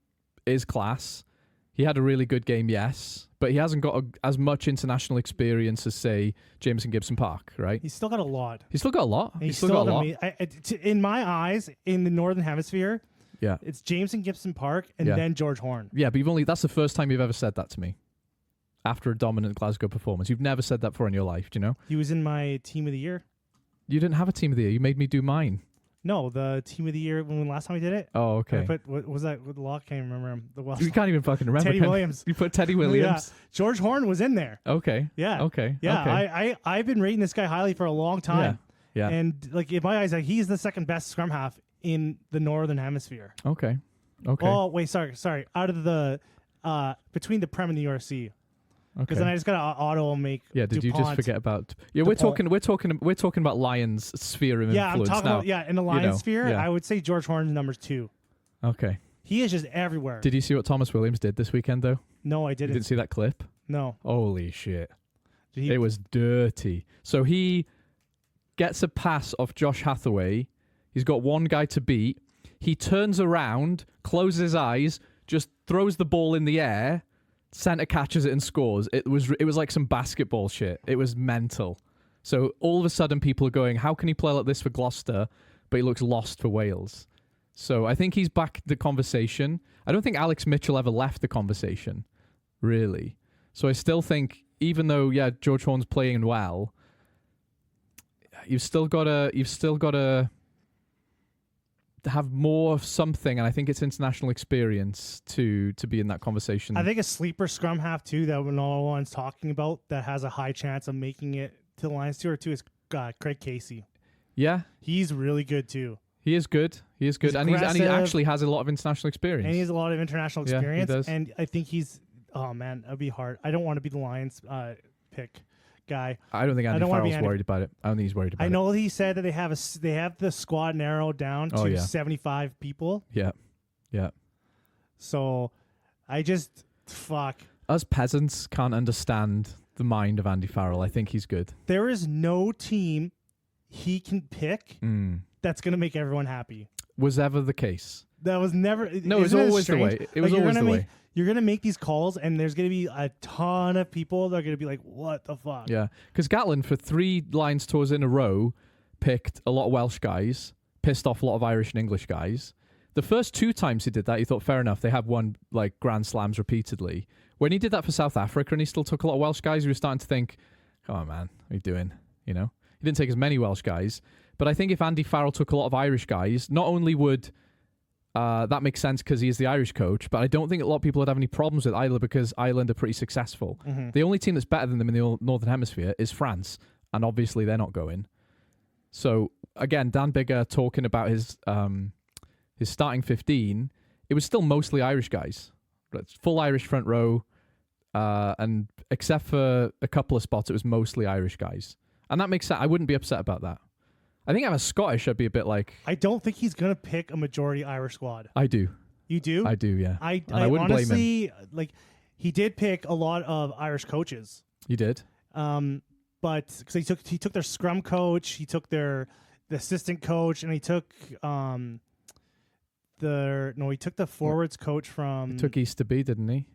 is class. He had a really good game, yes. But he hasn't got as much international experience as, say, Jameson Gibson Park, right? He's still got a lot. He's still got a lot. He's still got a lot. In my eyes, in the Northern Hemisphere, it's Jameson Gibson Park and then George Horn. Yeah, but that's the first time you've ever said that to me. After a dominant Glasgow performance. You've never said that before in your life, do you know? He was in my team of the year. You didn't have a team of the year. You made me do mine. No, the team of the year when last time we did it. Oh, okay. I put what was that? What lock? Can't remember him. The Welsh. You can't even fucking remember. Teddy Williams. You put Teddy Williams. Yeah. George Horn was in there. Okay. Yeah. Okay. Yeah. Okay. I've been rating this guy highly for a long time. Yeah. And like in my eyes, like, he's the second best scrum half in the Northern Hemisphere. Okay. Okay. Oh wait, sorry. Out of the between the Prem and the URC. Because then I just gotta auto make. Yeah, did DuPont. you just forget about? Yeah, DuPont. we're talking about Lions' sphere of Yeah, I'm influence talking now. about in the Lions sphere. yeah. I would say George Horn's number 2. Okay. He is just everywhere. Did you see what Thomas Williams did this weekend though? No, I You didn't. didn't see that clip? No. Holy shit! Did he, It was dirty. So he gets a pass off Josh Hathaway. He's got one guy to beat. He turns around, closes his eyes, just throws the ball in the air. Center catches it and scores. It was like some basketball shit. It was mental. So all of a sudden people are going, how can he play like this for Gloucester, but he looks lost for Wales? So I think he's back the conversation. I don't think Alex Mitchell ever left the conversation, really. So I still think, even though, George Horn's playing well, you've still got to have more of something, and I think it's international experience to be in that conversation. I think a sleeper scrum half too that no one's talking about that has a high chance of making it to the Lions tour too is Craig Casey. Yeah, He's really good too. he is good. He is good, and he actually has a lot of international experience. And he has a lot of international Yeah, he experience. does. And I think he's that'd be hard. I don't want to be the Lions pick guy. I don't think Andy don't wanna be Farrell's worried about it. I don't think he's worried about it. I know he said that they have the squad narrowed down to 75 people. Yeah. So I just fuck. Us peasants can't understand the mind of Andy Farrell. I think he's good. There is no team he can pick Mm. that's going to make everyone happy. Was ever the case? That was never. No, it was isn't it always the strange? way. It was Like, always the way. You're going to make these calls, and there's going to be a ton of people that are going to be like, what the fuck? Yeah, because Gatlin, for 3 Lions tours in a row, picked a lot of Welsh guys, pissed off a lot of Irish and English guys. The first 2 times he did that, he thought, fair enough, they have won like Grand Slams repeatedly. When he did that for South Africa and he still took a lot of Welsh guys, he was starting to think, come on, man, what are you doing? You know? He didn't take as many Welsh guys. But I think if Andy Farrell took a lot of Irish guys, not only would that make sense because he is the Irish coach, but I don't think a lot of people would have any problems with either because Ireland are pretty successful. Mm-hmm. The only team that's better than them in the Northern Hemisphere is France, and obviously they're not going. So, again, Dan Bigger talking about his starting 15, it was still mostly Irish guys. It's full Irish front row, and except for a couple of spots, it was mostly Irish guys. And that makes sense. I wouldn't be upset about that. I think if I was Scottish, I'd be a bit like... I don't think he's going to pick a majority Irish squad. I do. You do? I do, yeah. I wouldn't honestly, blame him. like, he did pick a lot of Irish coaches. You did? But because he took their scrum coach, he took the assistant coach, and he took he took the forwards coach from... He took Easterby, didn't he?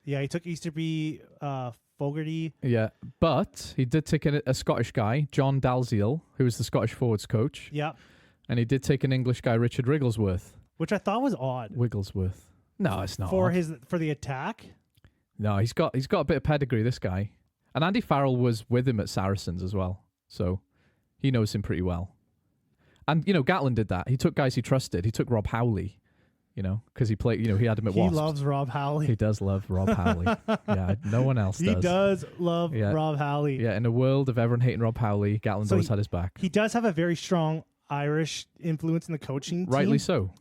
Yeah, he took Easterby, Fogarty. Yeah, but he did take a Scottish guy, John Dalziel, who was the Scottish forwards coach. Yeah. And he did take an English guy, Richard Wigglesworth. Which I thought was odd. Wigglesworth. No, it's not For odd. for the attack. No, he's got a bit of pedigree, this guy. And Andy Farrell was with him at Saracens as well. So he knows him pretty well. And, Gatlin did that. He took guys he trusted. He took Rob Howley, because he played, he had him at Wasps. He loves Rob Howley. He does love Rob Howley. Yeah, no one else does. He does love Rob Howley. Yeah, in a world of everyone hating Rob Howley, Gatlin's always had his back. He does have a very strong Irish influence in the coaching team. Rightly so.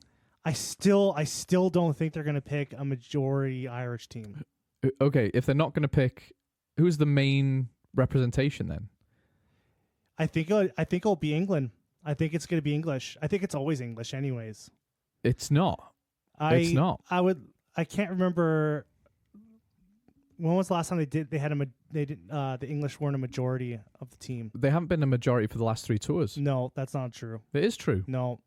I still don't think they're going to pick a majority Irish team. Okay, if they're not going to pick, who's the main representation then? I think it'll be England. I think it's going to be English. I think it's always English anyways. It's not. It's not. I can't remember when was the last time the English weren't a majority of the team. They haven't been a majority for the last 3 tours. No, that's not true. It is true. No.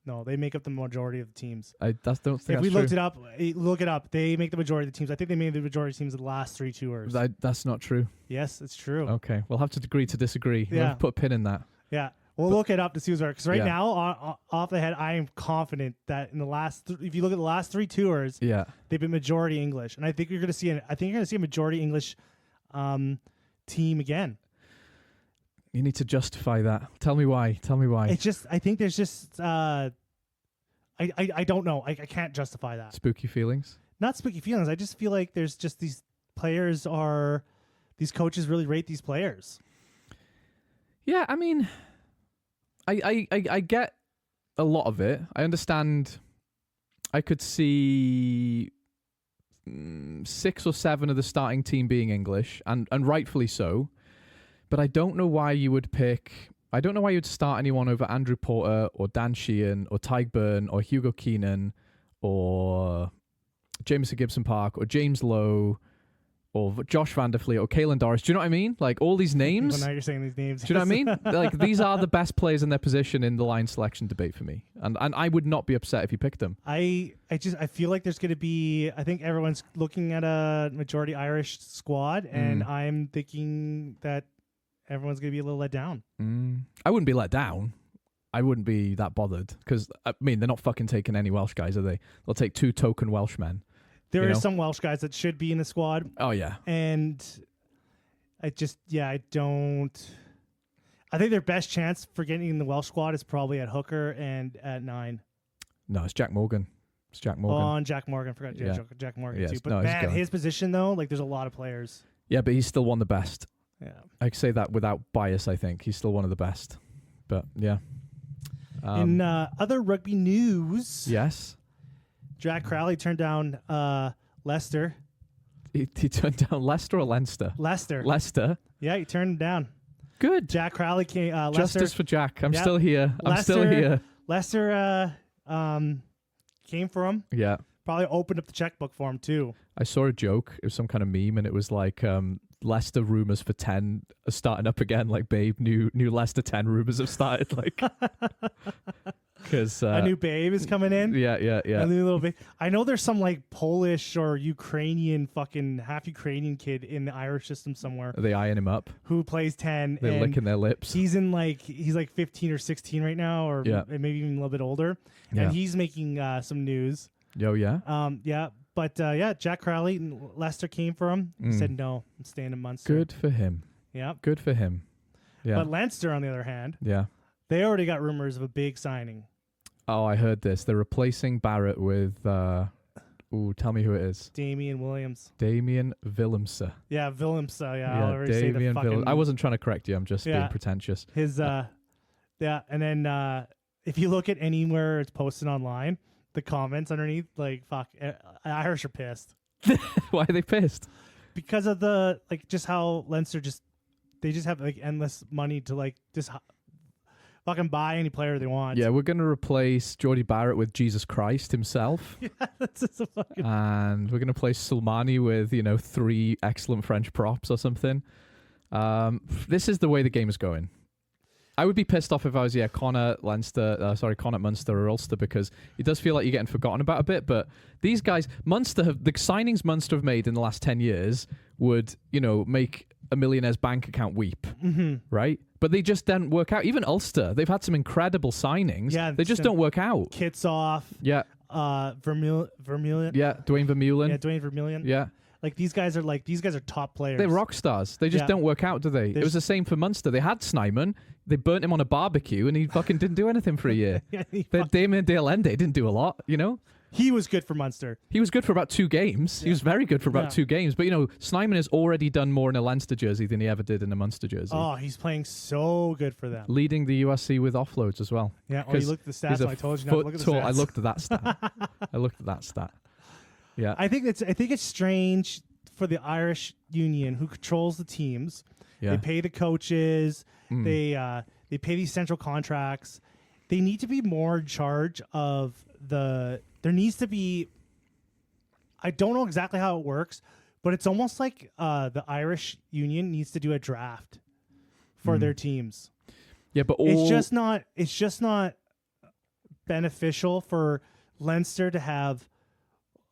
No, they make up the majority of the teams. Don't think if we that's looked true. it up, look it up. They make the majority of the teams. I think they made the majority of the teams of the last 3 tours. That's not true. Yes, it's true. Okay, we'll have to agree to disagree. We'll have to put a pin in that. Yeah, we'll look it up to see what's because right now, off the head, I am confident that in the last, if you look at the last 3 tours, they've been majority English, and I think you're going to see a majority English team again. You need to justify that. Tell me why. It's just, I think there's just, I don't know. I can't justify that. Spooky feelings? Not spooky feelings. I just feel like there's just these coaches really rate these players. Yeah, I mean, I get a lot of it. I understand. I could see 6 or 7 of the starting team being English, and rightfully so. But I don't know why you would start anyone over Andrew Porter or Dan Sheehan or Tyg Byrne or Hugo Keenan or Jameson Gibson-Park or James Lowe or Josh Van Der Fleet or Kalen Doris. Do you know what I mean? Like, all these names. Well, now you're saying these names. Do you know what I mean? Like, these are the best players in their position in the line selection debate for me. And I would not be upset if you picked them. I feel like there's going to be, I think everyone's looking at a majority Irish squad, and I'm thinking that everyone's going to be a little let down. I wouldn't be let down. I wouldn't be that bothered because, I mean, they're not fucking taking any Welsh guys, are they? They'll take 2 token Welshmen. There are some Welsh guys that should be in the squad. Oh, yeah. And I think their best chance for getting in the Welsh squad is probably at hooker and at 9. No, it's Jack Morgan. Oh, and Jack Morgan. Forgot Jack Morgan too. But man, his position though, like there's a lot of players. Yeah, but he's still one of the best. Yeah. I say that without bias, I think. He's still one of the best. But, yeah. In other rugby news... Yes? Jack Crowley turned down Leicester. He turned down Leicester or Leinster? Leicester. Yeah, he turned him down. Good. Jack Crowley came... Justice for Jack. I'm still here. Leicester came for him. Yeah. Probably opened up the checkbook for him, too. I saw a joke. It was some kind of meme, and it was like... Leicester rumors for 10 are starting up again. Like, babe, new Leicester 10 rumors have started. Like, because a new babe is coming in. Yeah. A new little babe. I know there's some like Polish or Ukrainian fucking half Ukrainian kid in the Irish system somewhere. Are they eyeing him up? Who plays 10? They're licking their lips. He's like 15 or 16 right now, or maybe even a little bit older. Yeah. And he's making some news. Yo, yeah. Yeah. But Jack Crowley and Leicester came for him. He said, no, I'm staying in Munster. Good for him. Yeah. Good for him. Yeah. But Leinster, on the other hand, they already got rumors of a big signing. Oh, I heard this. They're replacing Barrett with, tell me who it is. Damien Willemse. Yeah, Willemse. Yeah, Damien Willemse. I wasn't trying to correct you. I'm just being pretentious. His, and then if you look at anywhere it's posted online, the comments underneath, like, fuck, Irish are pissed. Why are they pissed? Because of the, like, just how Leinster they just have, like, endless money to, like, just fucking buy any player they want. Yeah, we're going to replace Geordie Barrett with Jesus Christ himself. Yeah, that's just a fucking... And we're going to place Soleimani with, 3 excellent French props or something. This is the way the game is going. I would be pissed off if I was, Connacht, Munster or Ulster, because it does feel like you're getting forgotten about a bit. But these guys, the signings Munster have made in the last 10 years would, make a millionaire's bank account weep, right? But they just didn't work out. Even Ulster, they've had some incredible signings. Yeah, they just don't work out. Kitsoff. Yeah. Vermeulen. Yeah, Dwayne Vermeulen. Yeah, Dwayne Vermeulen. Yeah. Like, these guys are top players. They're rock stars. They just don't work out, do they? It was the same for Munster. They had Snyman. They burnt him on a barbecue, and he fucking didn't do anything for a year. Damien De Allende didn't do a lot, He was good for Munster. He was good for about 2 games. Yeah. He was very good for about 2 games. But, Snyman has already done more in a Leinster jersey than he ever did in a Munster jersey. Oh, he's playing so good for them. Leading the USC with offloads as well. Yeah, you looked at the stats, and I told you not to look at the stats. I looked at that stat. Yeah. I think it's strange for the Irish Union, who controls the teams. Yeah. They pay the coaches. They pay these central contracts. They need to be more in charge of there needs to be, I don't know exactly how it works, but it's almost like the Irish Union needs to do a draft for their teams. Yeah, but it's just not beneficial for Leinster to have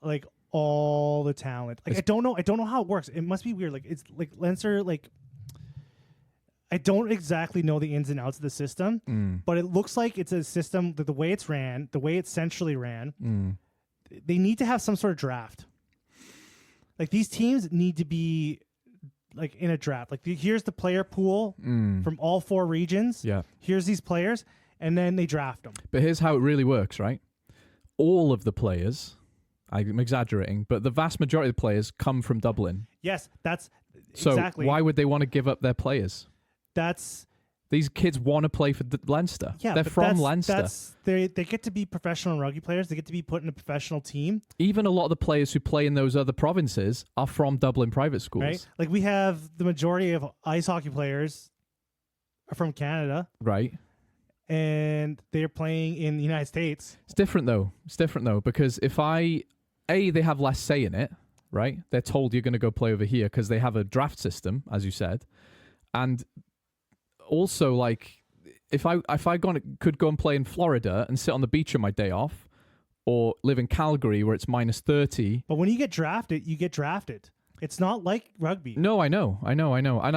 like all the talent. Like, I don't know how it works. It must be weird. Like, it's like Leinster, like, I don't exactly know the ins and outs of the system, but it looks like it's a system that the way it's ran, the way it's centrally ran, they need to have some sort of draft. Like, these teams need to be like in a draft. Like here's the player pool from all 4 regions. Yeah. Here's these players, and then they draft them. But here's how it really works, right? All of the players, I'm exaggerating, but the vast majority of the players come from Dublin. Yes, that's So exactly. why would they want to give up their players? These kids want to play for Leinster. Yeah, they're but from Leinster. They get to be professional rugby players. They get to be put in a professional team. Even a lot of the players who play in those other provinces are from Dublin private schools. Right? Like we have the majority of ice hockey players are from Canada. Right. And they're playing in the United States. It's different though. Because if they have less say in it, right? They're told you're going to go play over here because they have a draft system, as you said. And also, like, if I could go and play in Florida and sit on the beach on my day off, or live in Calgary where it's minus 30. But when you get drafted, you get drafted. It's not like rugby. No, I know. And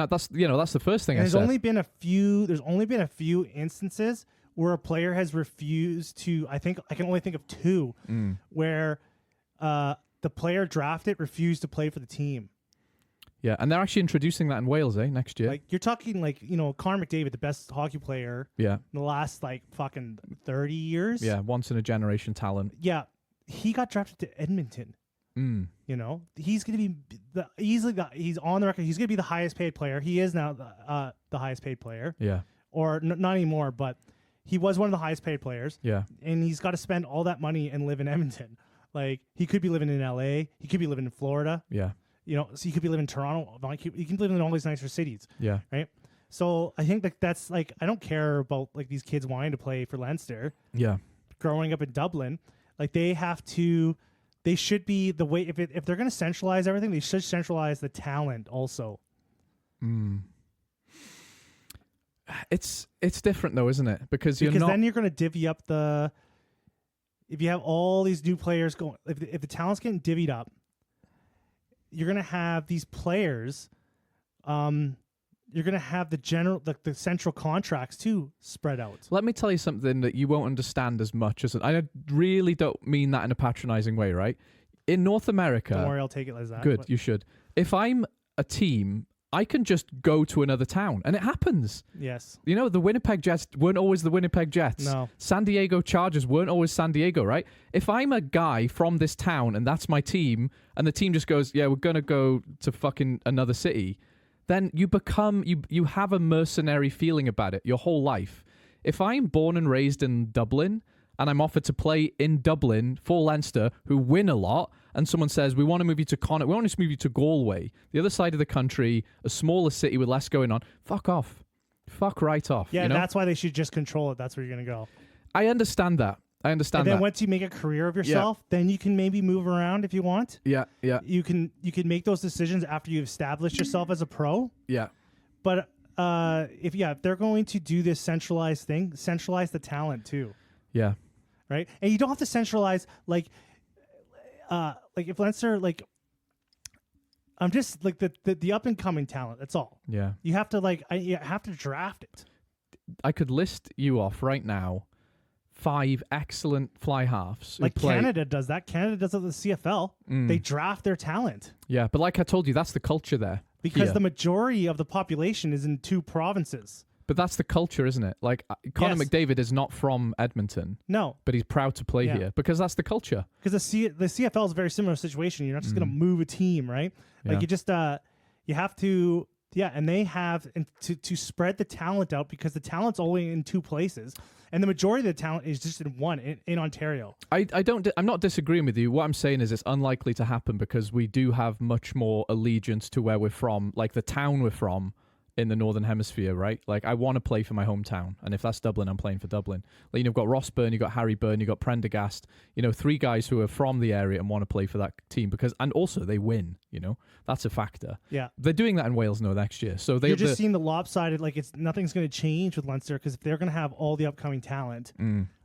that's the first thing and I said. There's only been a few instances where a player has refused to. I can only think of 2 where the player drafted refused to play for the team. Yeah, and they're actually introducing that in Wales, next year. Like you're talking like, Connor McDavid, the best hockey player in the last like fucking 30 years. Yeah, once in a generation talent. Yeah. He got drafted to Edmonton. He's going to be he's on the record. He's going to be the highest paid player. He is now the highest paid player. Yeah. Or not anymore, but he was one of the highest paid players. Yeah. And he's got to spend all that money and live in Edmonton. Like he could be living in LA. He could be living in Florida. Yeah. So he could be living in Toronto. He can live in all these nicer cities. Yeah. Right. So I think that's like, I don't care about like these kids wanting to play for Leinster. Yeah. Growing up in Dublin, like they should be the way, if they're going to centralize everything, they should centralize the talent also. It's different though, isn't it? Because then you're going to divvy up if you have all these new players going, if the talent's getting divvied up, you're going to have these players, you're going to have the central contracts too spread out. Let me tell you something that you won't understand as much as I really don't mean that in a patronizing way, right? In North America, Don't worry, I'll take it as that. Good, you should. If I'm a team, I can just go to another town, and it happens. Yes. The Winnipeg Jets weren't always the Winnipeg Jets. No. San Diego Chargers weren't always San Diego, right? If I'm a guy from this town and that's my team, and the team just goes, yeah, we're going to go to fucking another city, then you become, you have a mercenary feeling about it your whole life. If I'm born and raised in Dublin, and I'm offered to play in Dublin for Leinster, who win a lot, and someone says, we want to move you to we want to move you to Galway, the other side of the country, a smaller city with less going on, fuck off. Fuck right off. Yeah, that's why they should just control it. That's where you're going to go. I understand that. And then once you make a career of yourself, then you can maybe move around if you want. Yeah. You can make those decisions after you've established yourself as a pro. Yeah. But if they're going to do this centralized thing, centralize the talent too. Yeah. Right? And you don't have to centralize like if Leinster, like I'm just like the up and coming talent. That's all. Yeah. You have to you have to draft it. I could list you off right now 5 excellent fly halves. Like Canada does that. Canada does it with the CFL. They draft their talent. Yeah, but like I told you, that's the culture there. Because the majority of the population is in 2 provinces. But that's the culture, isn't it? Like Conor McDavid is not from Edmonton. No. But he's proud to play here because that's the culture. Because the CFL is a very similar situation. You're not just going to move a team, right? Yeah. Like you just you have to and they have to spread the talent out because the talent's only in 2 places. And the majority of the talent is just in one, in Ontario. I'm not disagreeing with you. What I'm saying is it's unlikely to happen because we do have much more allegiance to where we're from, like the town we're from in the Northern Hemisphere, right? Like I want to play for my hometown. And if that's Dublin, I'm playing for Dublin. Like, you've got Ross Byrne, you've got Harry Byrne, you've got Prendergast, 3 guys who are from the area and want to play for that team and also they win, that's a factor. Yeah. They're doing that in Wales next year. So you're just seeing the lopsided, like nothing's going to change with Leinster because if they're going to have all the upcoming talent,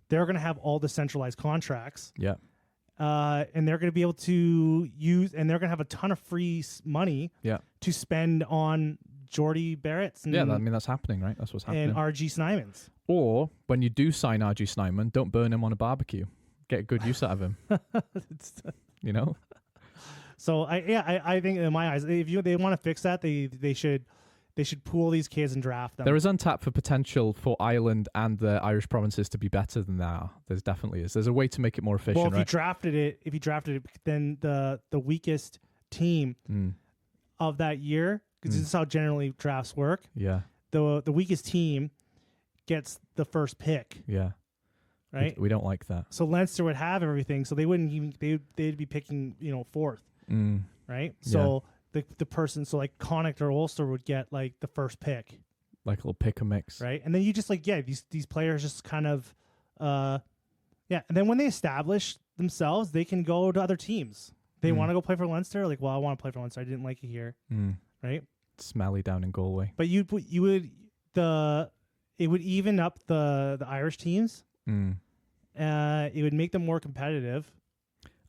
they're going to have all the centralized contracts. Yeah. And they're going to be able to use, and they're going to have a ton of free money to spend on Jordy Barrett's. And, that's happening, right? That's what's happening. And RG Snyman's. Or when you do sign RG Snyman, don't burn him on a barbecue. Get good use out of him. So I think in my eyes, if they want to fix that, they should pool these kids and draft them. There is untapped for potential for Ireland and the Irish provinces to be better than they are. There definitely is. There's a way to make it more efficient. Well, if right? you drafted it, then the weakest team of that year, because this is how generally drafts work. Yeah. The weakest team gets the first pick. Yeah. Right. We don't like that. So Leinster would have everything, so they wouldn't even they'd be picking fourth. Right. So the person, so like Connacht or Ulster would get like the first pick. Like a little pick and mix. Right. And then you just these players just kind of and then when they establish themselves, they can go to other teams. They want to go play for Leinster, like, well, I want to play for Leinster. I didn't like it here. Right? Smelly down in Galway. But it would even up the Irish teams. It would make them more competitive.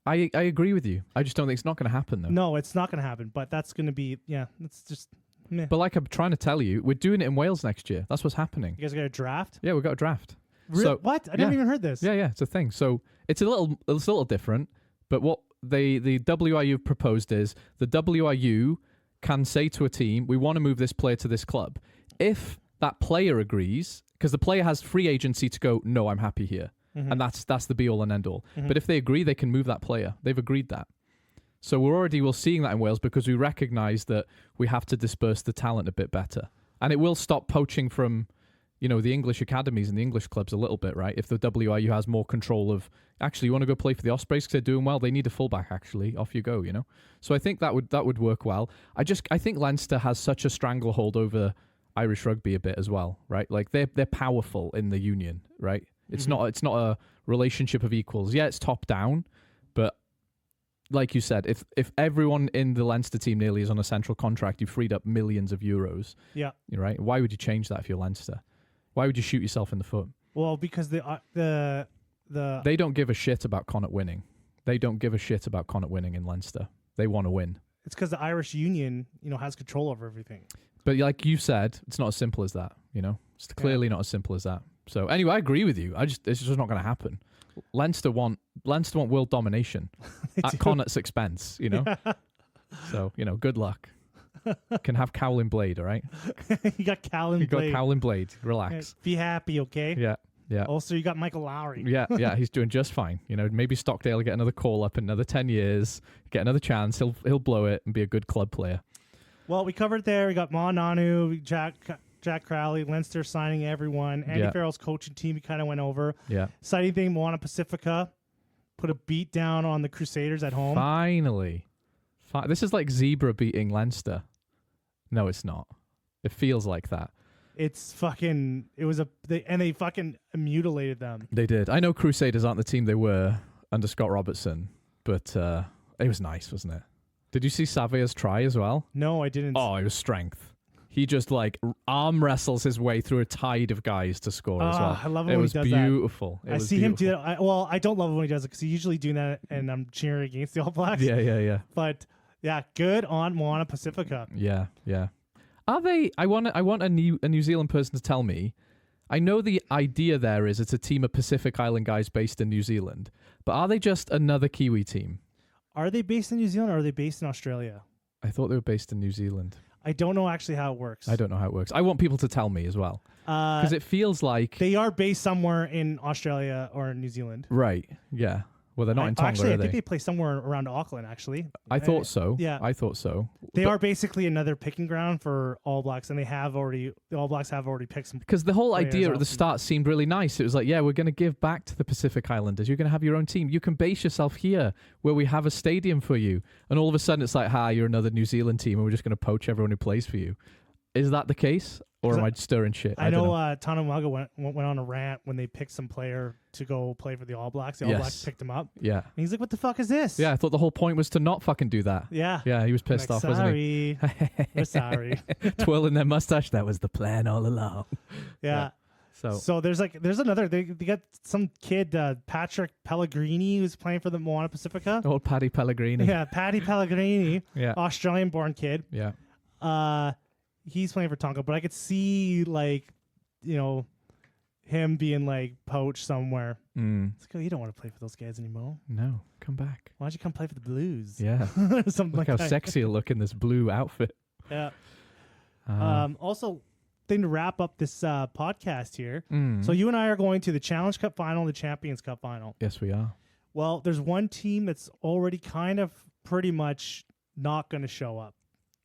I agree with you. I just don't think it's not going to happen though. No, it's not going to happen. But that's going to be it's just meh. But like I'm trying to tell you, we're doing it in Wales next year. That's what's happening. You guys got a draft? Yeah, we've got a draft. So, what? I never even heard this. Yeah, it's a thing. So it's a little different. But what the WIU have proposed is the WIU can say to a team, we want to move this player to this club. If that player agrees, because the player has free agency to go, no, I'm happy here. And that's the be all and end all. But if they agree, they can move that player. They've agreed that. So we're seeing that in Wales because we recognise that we have to disperse the talent a bit better. And it will stop poaching from, the English academies and the English clubs a little bit, right? If the WIU has more control of, actually, you want to go play for the Ospreys because they're doing well, they need a fullback, actually. Off you go, So I think that would work well. I think Leinster has such a stranglehold over Irish rugby a bit as well, right? Like they're powerful in the union, right? It's not a relationship of equals. Yeah, it's top down, but like you said, if everyone in the Leinster team nearly is on a central contract, you've freed up millions of euros. Yeah. Right? Why would you change that if you're Leinster? Why would you shoot yourself in the foot? Well, because they don't give a shit about Connacht winning. They don't give a shit about Connacht winning in Leinster. They want to win. It's because the Irish Union, has control over everything. But like you said, it's not as simple as that. It's clearly not as simple as that. So anyway, I agree with you. It's just not going to happen. Leinster want world domination at Connacht's expense. So good luck. Can have Cowlin Blade, all right? You got Cowlin Blade. You got Cowlin Blade. Relax. Be happy, okay? Yeah. Also, you got Michael Lowry. Yeah. He's doing just fine. Maybe Stockdale will get another call up in another 10 years, get another chance. He'll blow it and be a good club player. Well, we covered there. We got Ma Nanu, Jack Crowley, Leinster signing everyone. Andy Farrell's coaching team, we kind of went over. Yeah. Exciting thing, Moana Pacifica put a beat down on the Crusaders at home. Finally. This is like Zebra beating Leinster. No, it's not. It feels like that. It's fucking... They fucking mutilated them. They did. I know Crusaders aren't the team they were under Scott Robertson, but it was nice, wasn't it? Did you see Savea's try as well? No, I didn't. Oh, it was strength. He just arm wrestles his way through a tide of guys to score as well. I love it when he does beautiful. that. I see him do that. I don't love it when he does it because he's usually doing that and I'm cheering against the All Blacks. Yeah. But yeah, good on Moana Pacifica. Yeah. Are they? I want a New Zealand person to tell me. I know the idea there is it's a team of Pacific Island guys based in New Zealand, but are they just another Kiwi team? Are they based in New Zealand or are they based in Australia? I thought they were based in New Zealand. I don't know actually how it works. I don't know how it works. I want people to tell me as well. Because it feels like... They are based somewhere in Australia or New Zealand. Right, yeah. Well, they're not in Tonga, actually, are I think they? they play somewhere around Auckland, actually. I thought so. Yeah. I thought so. They are basically another picking ground for All Blacks, and the All Blacks have already picked some. Because the whole idea at the start seemed really nice. It was like, yeah, we're going to give back to the Pacific Islanders. You're going to have your own team. You can base yourself here where we have a stadium for you. And all of a sudden it's like, you're another New Zealand team and we're just going to poach everyone who plays for you. Is that the case? Or am I stirring shit? I know Tonamaga went on a rant when they picked some player to go play for the All Blacks. The All Blacks picked him up. Yeah. And he's like, what the fuck is this? Yeah, I thought the whole point was to not fucking do that. Yeah. Yeah, he was pissed off, wasn't he? We're sorry. Twirling their mustache. That was the plan all along. Yeah. So there's another, they got some kid, Patrick Pellegrini, who's playing for the Moana Pacifica. Old Paddy Pellegrini. Yeah, Paddy Pellegrini. Yeah. Australian-born kid. Yeah. He's playing for Tonga, but I could see him being like poached somewhere. It's like, oh, you don't want to play for those guys anymore. No, come back. Why don't you come play for the Blues? Yeah. Something Look like how that. sexy you look in this blue outfit. Yeah. Also, thing to wrap up this podcast here. So you and I are going to the Challenge Cup final and the Champions Cup final. Yes, we are. Well, there's one team that's already kind of pretty much not going to show up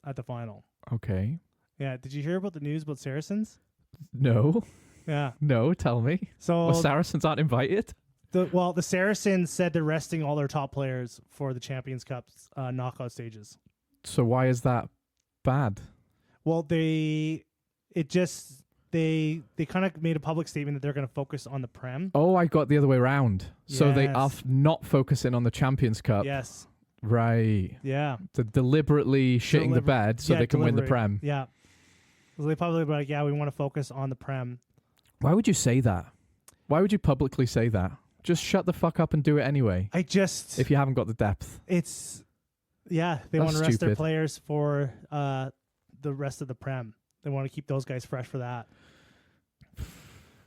at the final. Okay. Yeah. Did you hear about the news about Saracens? No. Yeah. No, tell me. So Well, Saracens aren't invited? the Saracens said they're resting all their top players for the Champions Cup's knockout stages. So why is that bad? Well, they kind of made a public statement that they're going to focus on the Prem. Oh, I got the other way around. So they are Yes. not focusing on the Champions Cup. Yes. Right. Yeah. They're deliberately shitting the bed so Yeah, they can win the deliberate. Prem. Yeah. So they probably were like, yeah, we want to focus on the Prem. Why would you say that? Why would you publicly say that? Just shut the fuck up and do it anyway. If you haven't got the depth. They That's want to rest their stupid. players for the rest of the Prem. They want to keep those guys fresh for that.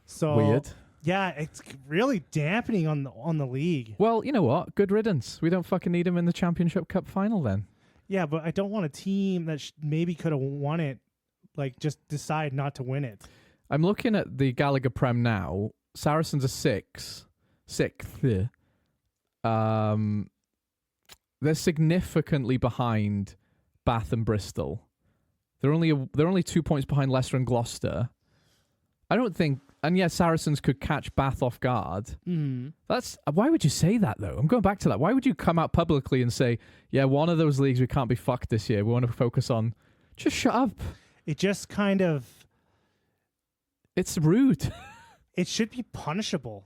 So Weird. Yeah, it's really dampening on the league. Well, you know what? Good riddance. We don't fucking need him in the Championship Cup final then. Yeah, but I don't want a team that maybe could have won it, like just decide not to win it. I'm looking at the Gallagher Prem now. Saracens are sixth. They're significantly behind Bath and Bristol. They're only 2 points behind Leicester and Gloucester. I don't think, and yeah, Saracens could catch Bath off guard. That's why would you say that though? I'm going back to that. Why would you come out publicly and say, yeah, one of those leagues we can't be fucked this year. We want to focus on. Just shut up. It just kind of. It's rude. It should be punishable.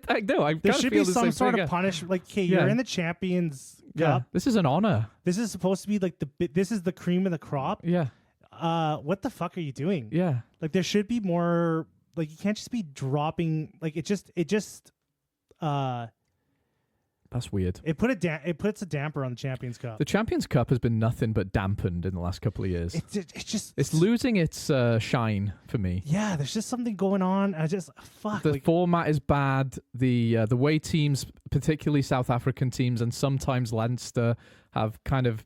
I know. I There should be some sort of punishment. Like, okay, you're in the Champions Cup. This is an honor. This is supposed to be like this is the cream of the crop. Yeah. What the fuck are you doing? Yeah. Like, there should be more. Like, you can't just be dropping. Like, it just. That's weird. It puts a damper on the Champions Cup. The Champions Cup has been nothing but dampened in the last couple of years. It's losing its shine for me. Yeah, there's just something going on. The format is bad. The way teams, particularly South African teams and sometimes Leinster, have kind of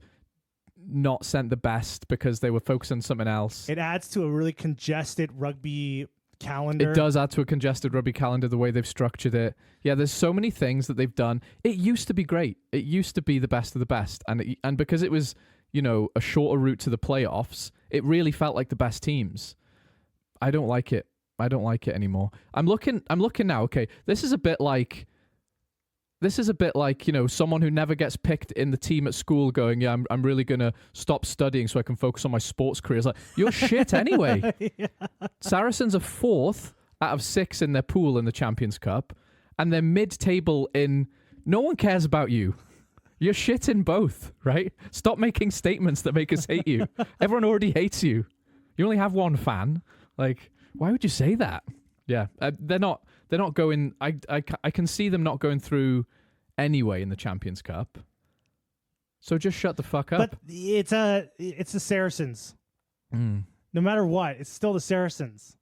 not sent the best because they were focused on something else. It adds to a really congested rugby calendar. It does add to a congested rugby calendar the way they've structured it. Yeah, there's so many things that they've done. It used to be great. It used to be the best of the best, and because it was, a shorter route to the playoffs, it really felt like the best teams. I don't like it. I don't like it anymore. I'm looking now. Okay, this is a bit like someone who never gets picked in the team at school going, yeah, I'm really going to stop studying so I can focus on my sports career. It's like, you're shit anyway. Yeah. Saracens are 4th out of 6 in their pool in the Champions Cup, and they're mid-table in no one cares about you. You're shit in both, right? Stop making statements that make us hate you. Everyone already hates you. You only have one fan. Like, why would you say that? Yeah, they're not going. I can see them not going through anyway in the Champions Cup. So just shut the fuck up. But it's the Saracens. No matter what, it's still the Saracens.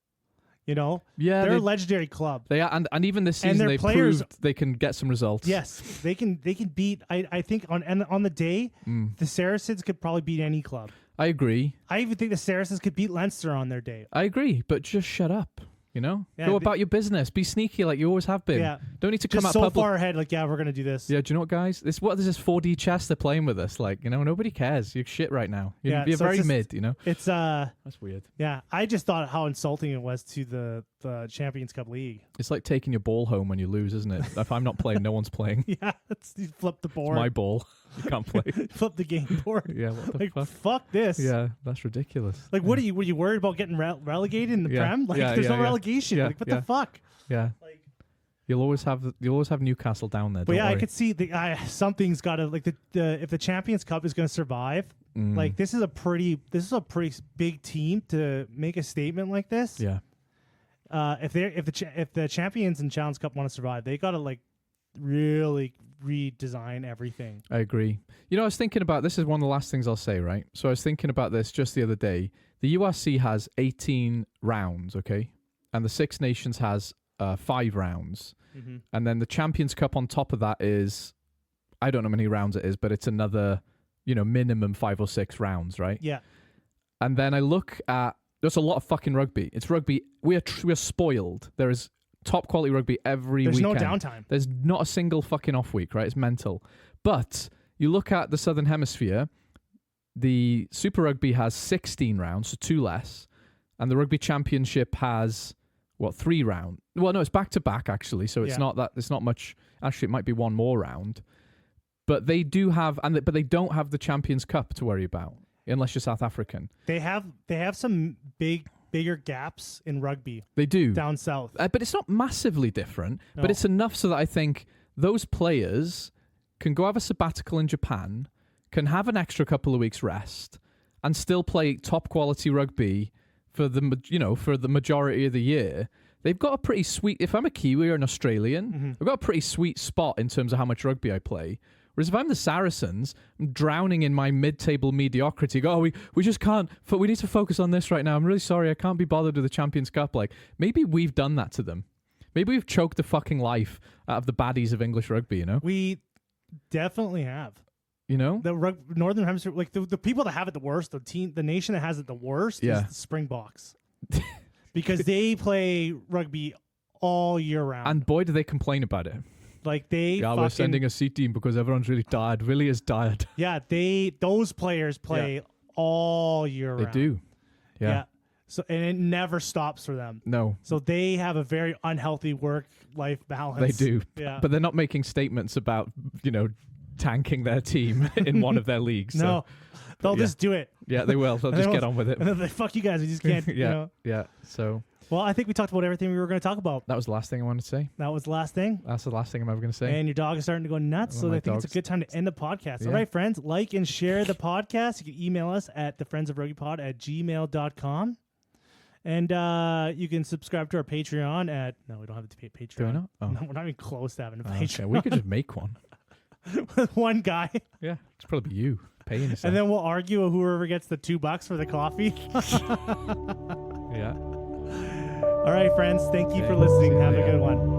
Yeah, they're a legendary club. They are, and even this season they proved they can get some results. Yes, they can beat. I think on the day, the Saracens could probably beat any club. I agree. I even think the Saracens could beat Leinster on their day. I agree, but just shut up. Go about your business. Be sneaky like you always have been. Yeah. Don't need to come just out so public. far ahead. Like, yeah, we're gonna do this. Yeah. Do you know what, guys? This 4D chess they're playing with us. Like, nobody cares. You're shit right now. You're very mid. It's That's weird. Yeah, I just thought how insulting it was to the Champions Cup league. It's like taking your ball home when you lose, isn't it? If I'm not playing, no one's playing. Yeah, you flip the board. It's my ball. You can't play. Flip the game board. Yeah. What the fuck? Fuck this. Yeah, that's ridiculous. Like, were you worried about getting relegated in the Prem? Like, there's no relegation. Like, what the fuck? Yeah. Like, you'll always have Newcastle down there. But don't worry. I could see something's got to if the Champions Cup is going to survive. Like, this is a pretty big team to make a statement like this. Yeah. If the Champions and Challenge Cup want to survive, they got to really redesign everything. I agree. I was thinking about this is one of the last things I'll say, right? So I was thinking about this just the other day. The URC has 18 rounds, okay? and the Six Nations has 5 rounds. Mm-hmm. And then the Champions Cup on top of that is, I don't know how many rounds it is, but it's another, minimum 5 or 6 rounds, right? Yeah. And then I look at, there's a lot of fucking rugby. It's rugby. We are spoiled. There is top quality rugby every weekend. There's no downtime. There's not a single fucking off week, right? It's mental. But you look at the Southern Hemisphere, the Super Rugby has 16 rounds, so 2 less. And the Rugby Championship has, 3 rounds? Well, no, it's back-to-back, actually, so it's not much. Actually, it might be 1 more round. But they do have, but they don't have the Champions Cup to worry about, unless you're South African. They have some bigger gaps in rugby. They do. Down south. But it's not massively different, No. but it's enough so that I think those players can go have a sabbatical in Japan, can have an extra couple of weeks rest, and still play top quality rugby for the majority of the year. They've got a pretty sweet, if I'm a Kiwi or an Australian, I've got a pretty sweet spot in terms of how much rugby I play. Whereas if I'm the Saracens, I'm drowning in my mid-table mediocrity. We just can't. We need to focus on this right now. I'm really sorry. I can't be bothered with the Champions Cup. Like, maybe we've done that to them. Maybe we've choked the fucking life out of the baddies of English rugby, We definitely have. The Northern Hemisphere, like the people that have it the worst, the nation that has it the worst is the Springboks. Because they play rugby all year round. And boy, do they complain about it. Like we're sending a C team because everyone's really tired. Willie is tired. Yeah, those players play all year round. They do. Yeah. So and it never stops for them. No. So they have a very unhealthy work-life balance. They do. Yeah. But they're not making statements about, tanking their team in one of their leagues. No. So. They'll just do it. Yeah, they will. They'll just get on with it. And then they fuck you guys. We just can't. Yeah. So. Well, I think we talked about everything we were going to talk about. That was the last thing I wanted to say. That was the last thing. That's the last thing I'm ever going to say. And your dog is starting to go nuts, so I think it's a good time to end the podcast. Yeah. All right, friends, like and share the podcast. You can email us at thefriendsofrugbypod@gmail.com. And you can subscribe to our Patreon at... No, we don't have a Patreon. Do we not? Oh. No, we're not even close to having a Patreon. Okay, we could just make one. With one guy. Yeah, it's probably you paying yourself. And then we'll argue with whoever gets the $2 for the coffee. Yeah. All right, friends. Thank you for listening. Have a good one.